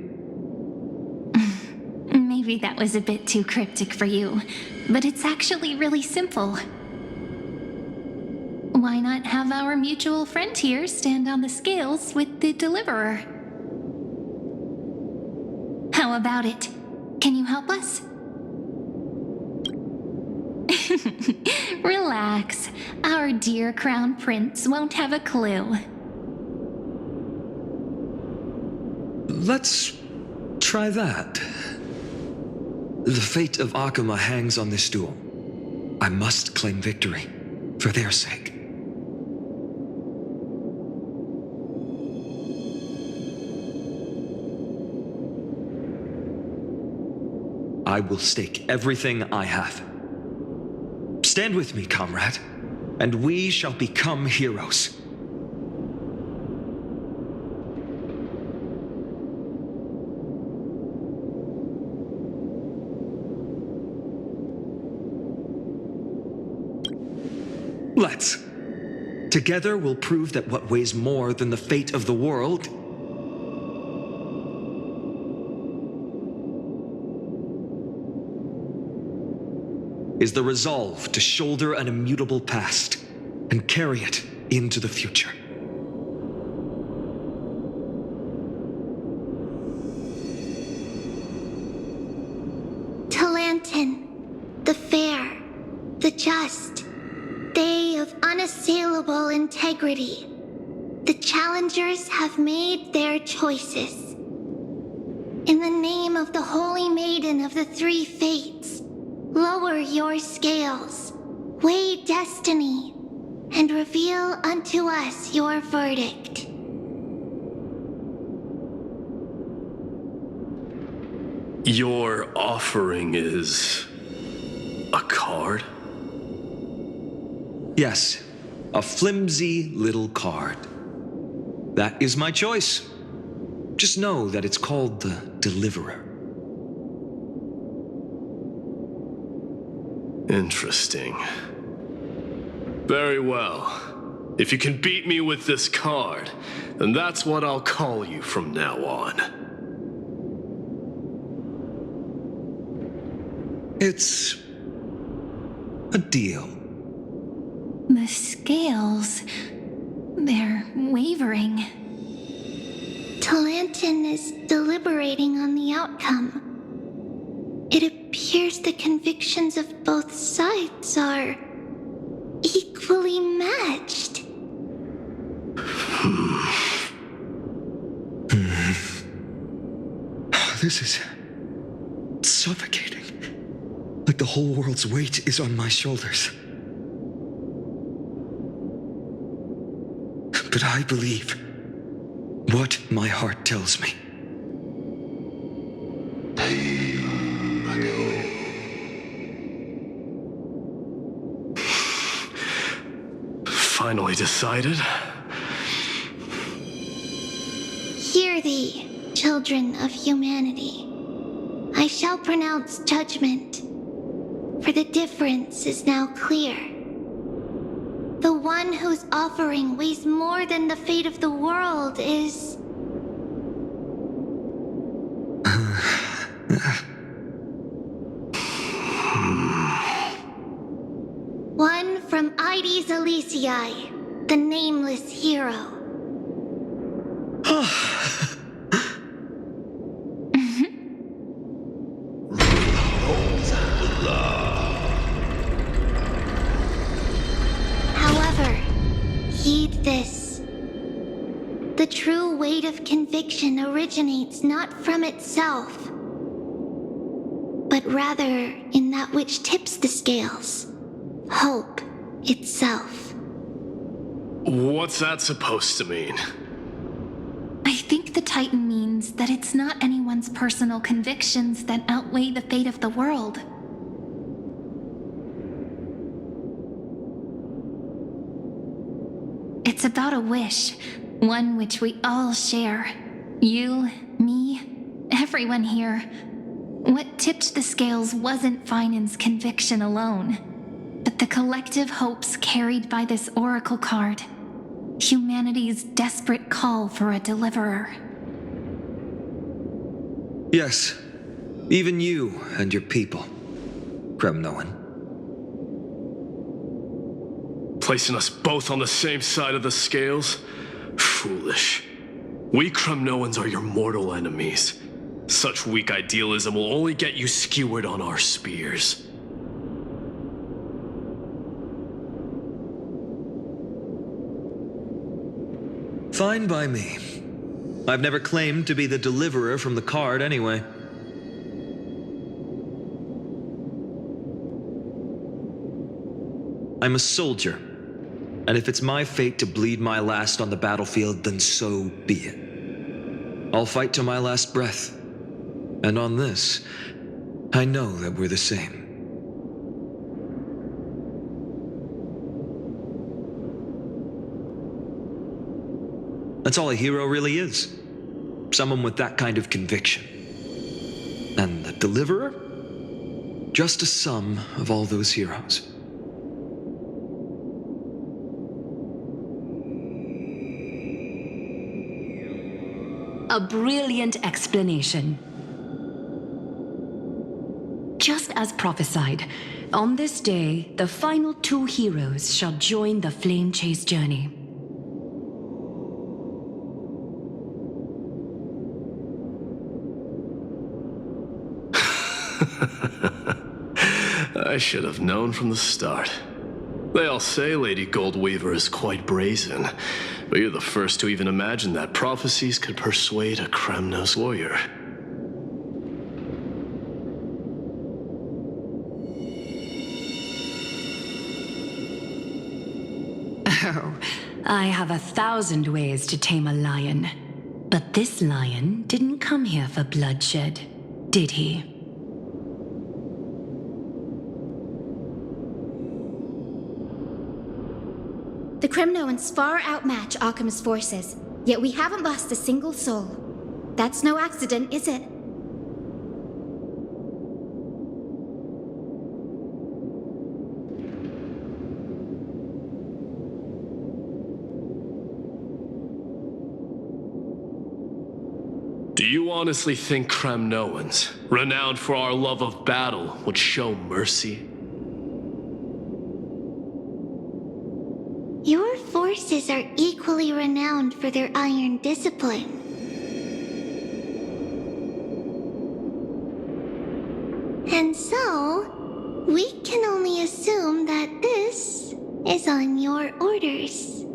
Maybe that was a bit too cryptic for you, but it's actually really simple. why not have our mutual friend here stand on the scales with the deliverer? How about it? Can you help us? Relax. Our dear Crown Prince won't have a clue. Let's try that. The fate of Akuma hangs on this duel. I must claim victory, for their sake. I will stake everything I have. Stand with me, comrade, and we shall become heroes. Let's. Together we'll prove that what weighs more than the fate of the world is the resolve to shoulder an immutable past and carry it into the future. Talantin, the fair, the just, they of unassailable integrity. The challengers have made their choices. In the name of the Holy Maiden of the Three Fates, lower your scales, weigh destiny, and reveal unto us your verdict. Your offering is a card? Yes, a flimsy little card. That is my choice. Just know that it's called the Deliverer. Interesting. Very well. If you can beat me with this card, then that's what I'll call you from now on. It's a deal. The scales, they're wavering. Talantin is deliberating on the outcome. It appears the convictions of both sides are equally matched. This is suffocating. Like the whole world's weight is on my shoulders. But I believe what my heart tells me. Finally decided? Hear thee, children of humanity. I shall pronounce judgment, for the difference is now clear. The one whose offering weighs more than the fate of the world is... one from Ides Elysiae, the nameless hero. However, heed this. The true weight of conviction originates not from itself, but rather in that which tips the scales. Hope itself. What's that supposed to mean? I think the Titan means that it's not anyone's personal convictions that outweigh the fate of the world. It's about a wish, one which we all share. You, me, everyone here. What tipped the scales wasn't Finan's conviction alone, but the collective hopes carried by this oracle card. Humanity's desperate call for a deliverer. Yes, even you and your people, Kremnoan. Placing us both on the same side of the scales? Foolish. We Kremnoans are your mortal enemies. Such weak idealism will only get you skewered on our spears. Fine by me. I've never claimed to be the deliverer from the card anyway. I'm a soldier, and if it's my fate to bleed my last on the battlefield, then so be it. I'll fight to my last breath, and on this, I know that we're the same. That's all a hero really is. Someone with that kind of conviction. And the deliverer? Just a sum of all those heroes. A brilliant explanation. Just as prophesied, on this day, the final two heroes shall join the Flame Chase journey. I should have known from the start. They all say Lady Goldweaver is quite brazen, but you're the first to even imagine that prophecies could persuade a Kremnos warrior. Oh, I have 1,000 ways to tame a lion. But this lion didn't come here for bloodshed, did he? The Kremnoans far outmatch Arkhim's forces, yet we haven't lost a single soul. That's no accident, is it? Do you honestly think Kremnoans, renowned for our love of battle, would show mercy? Your forces are equally renowned for their iron discipline. And so, we can only assume that this is on your orders.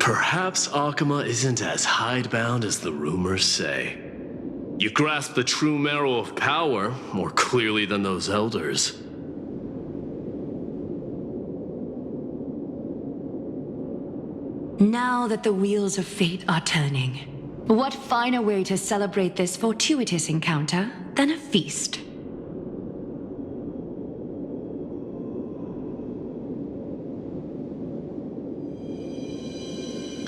Perhaps Akama isn't as hidebound as the rumors say. You grasp the true marrow of power more clearly than those elders. Now that the wheels of fate are turning, what finer way to celebrate this fortuitous encounter than a feast?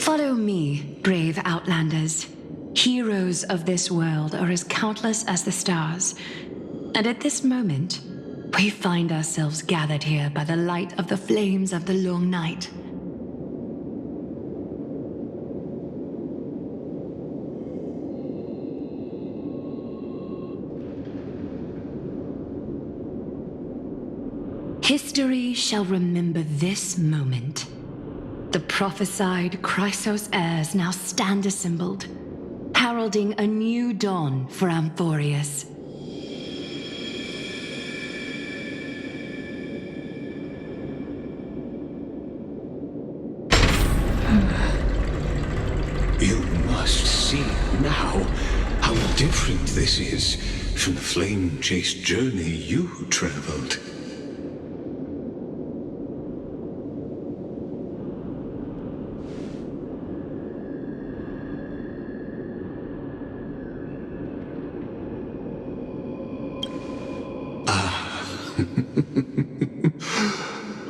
Follow me, brave Outlanders. Heroes of this world are as countless as the stars. And at this moment, we find ourselves gathered here by the light of the flames of the long night. History shall remember this moment. The prophesied Chrysos heirs now stand assembled, heralding a new dawn for Amphorius. You must see now how different this is from the flame chase journey you traveled.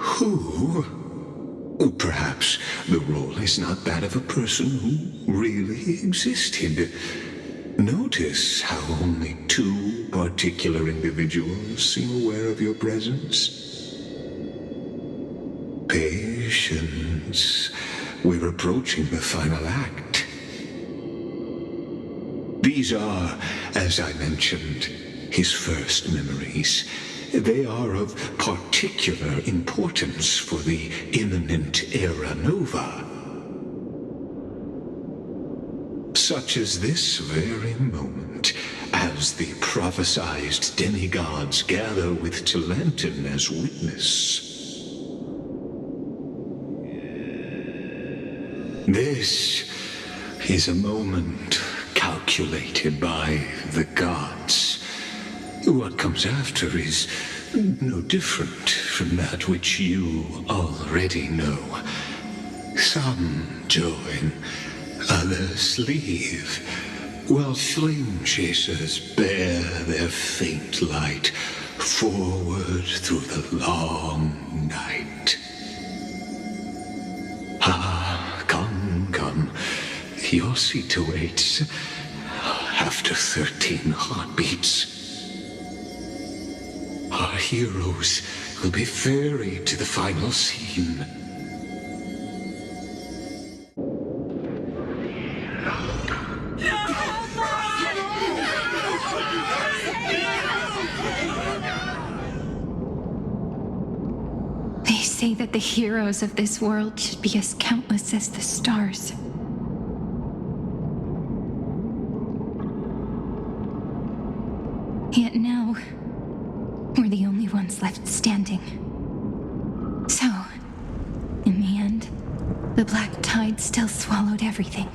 Who? Perhaps the role is not that of a person who really existed. Notice how only two particular individuals seem aware of your presence. Patience. We're approaching the final act. These are, as I mentioned, his first memories. They are of particular importance for the imminent era nova. Such as this very moment, as the prophesized demigods gather with Talantin as witness. This is a moment calculated by the gods. What comes after is no different from that which you already know. Some join, others leave, while flame chasers bear their faint light forward through the long night. Ah, come. Your seat awaits. After 13 heartbeats, our heroes will be ferried to the final scene. They say that the heroes of this world should be as countless as the stars. Yet now, we're the only ones left standing. So, in the end, the black tide still swallowed everything.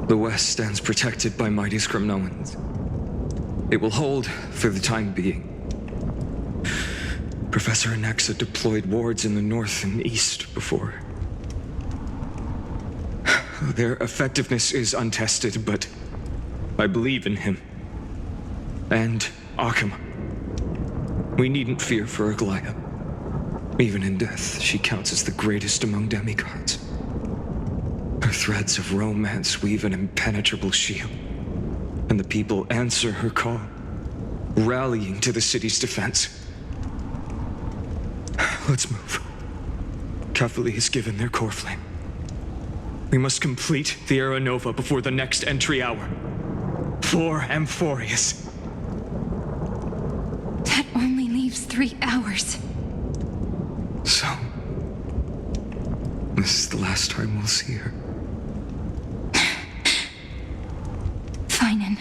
The West stands protected by mighty Scrimnoans. It will hold for the time being. Professor Anexa deployed wards in the north and east before. Their effectiveness is untested, but I believe in him. And Arkham. We needn't fear for Aglaya. Even in death, she counts as the greatest among demigods. Her threads of romance weave an impenetrable shield, and the people answer her call, rallying to the city's defense. Let's move. Cavalry has given their core flame. We must complete the Era Nova before the next entry hour. For Amphorius. That only leaves 3 hours. So, this is the last time we'll see her. Finan,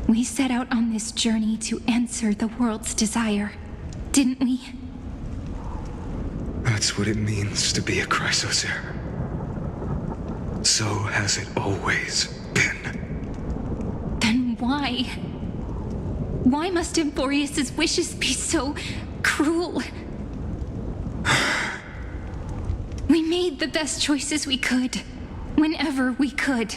we set out on this journey to answer the world's desire, didn't we? That's what it means to be a Chrysosaur. So has it always been. Then why? Why must Amphorius' wishes be so cruel? We made the best choices we could, whenever we could.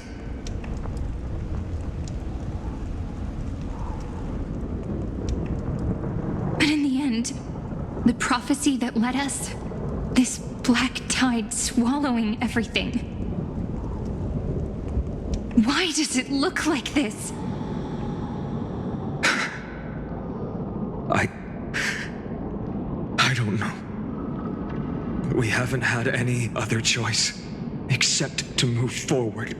But in the end, the prophecy that led us, this black tide swallowing everything. Why does it look like this? I don't know. We haven't had any other choice except to move forward.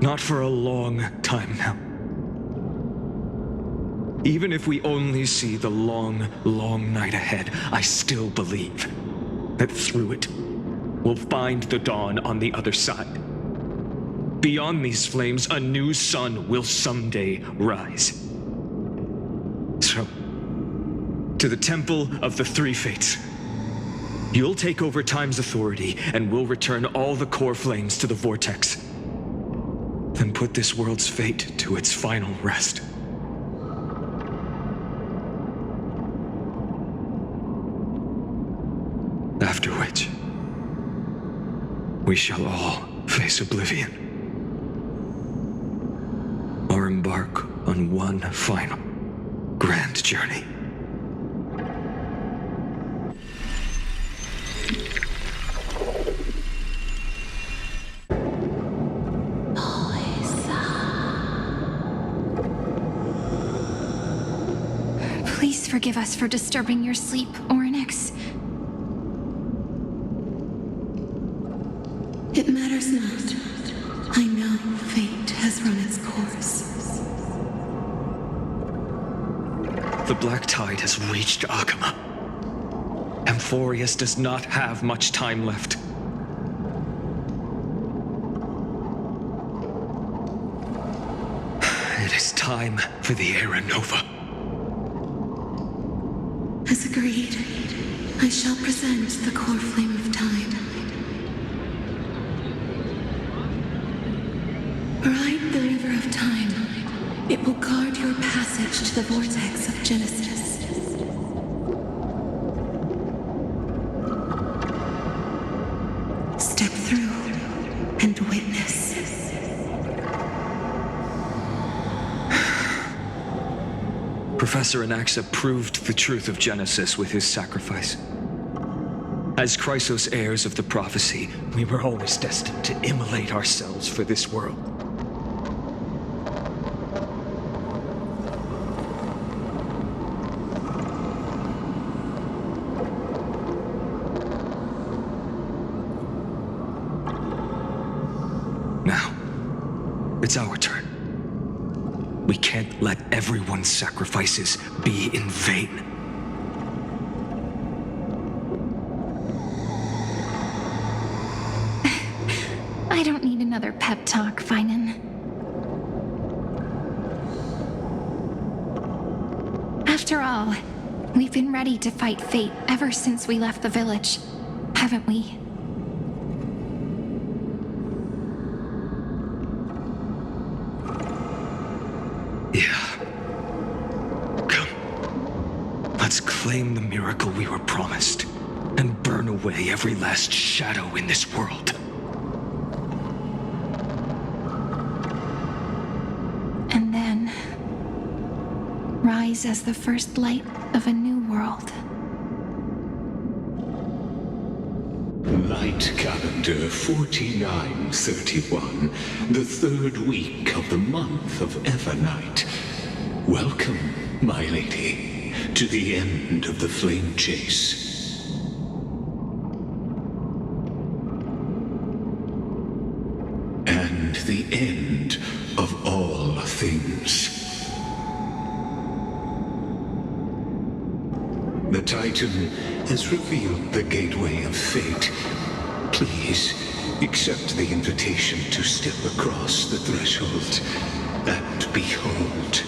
Not for a long time now. Even if we only see the long, long night ahead, I still believe that through it, we'll find the dawn on the other side. Beyond these flames, a new sun will someday rise. So, to the Temple of the Three Fates. You'll take over Time's authority, and we'll return all the core flames to the Vortex. Then put this world's fate to its final rest. After which, we shall all face oblivion. Or embark on one final grand journey. Please forgive us for disturbing your sleep, Oryx. It matters not. I know fate has run its course. The black tide has reached Akama. Amphorius does not have much time left. It is time for the Era Nova. As agreed, I shall present the core flame of time. Ride the river of time. It will guard your passage to the vortex of Genesis. Step through and witness. Professor Anaxa proved the truth of Genesis with his sacrifice. As Chrysos heirs of the prophecy, we were always destined to immolate ourselves for this world. Now, it's our turn. We can't let everyone's sacrifices be in vain. I don't need another pep talk, Finan. After all, we've been ready to fight fate ever since we left the village, haven't we? Yeah. Come. Let's claim the miracle we were promised and burn away every last shadow in this world. And then rise as the first light of a new world. Light calendar 4931, the third week of the month of Evernight. Welcome, my lady, to the end of the flame chase. And the end of all things. The Titan has revealed the gateway of fate. Please accept the invitation to step across the threshold and behold.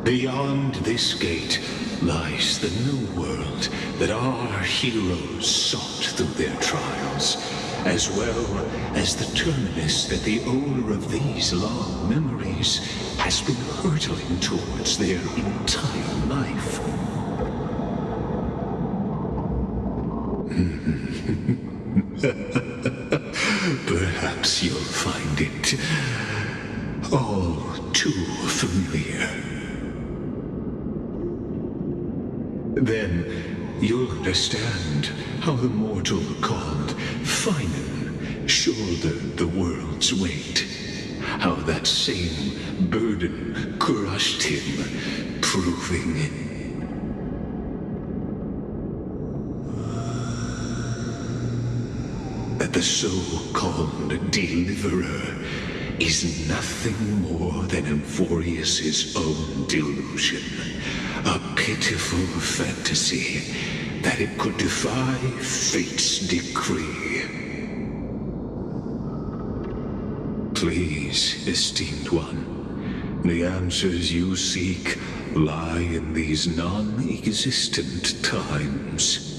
Beyond this gate lies the new world that our heroes sought through their trials, as well as the terminus that the owner of these long memories has been hurtling towards their entire life. Perhaps you'll find it all too familiar. Then you'll understand how the mortal called Finan shouldered the world's weight. How that same burden crushed him, proving that the so-called deliverer is nothing more than Amphorius's own delusion. A pitiful fantasy that it could defy fate's decree. Please, esteemed one, the answers you seek lie in these non-existent times.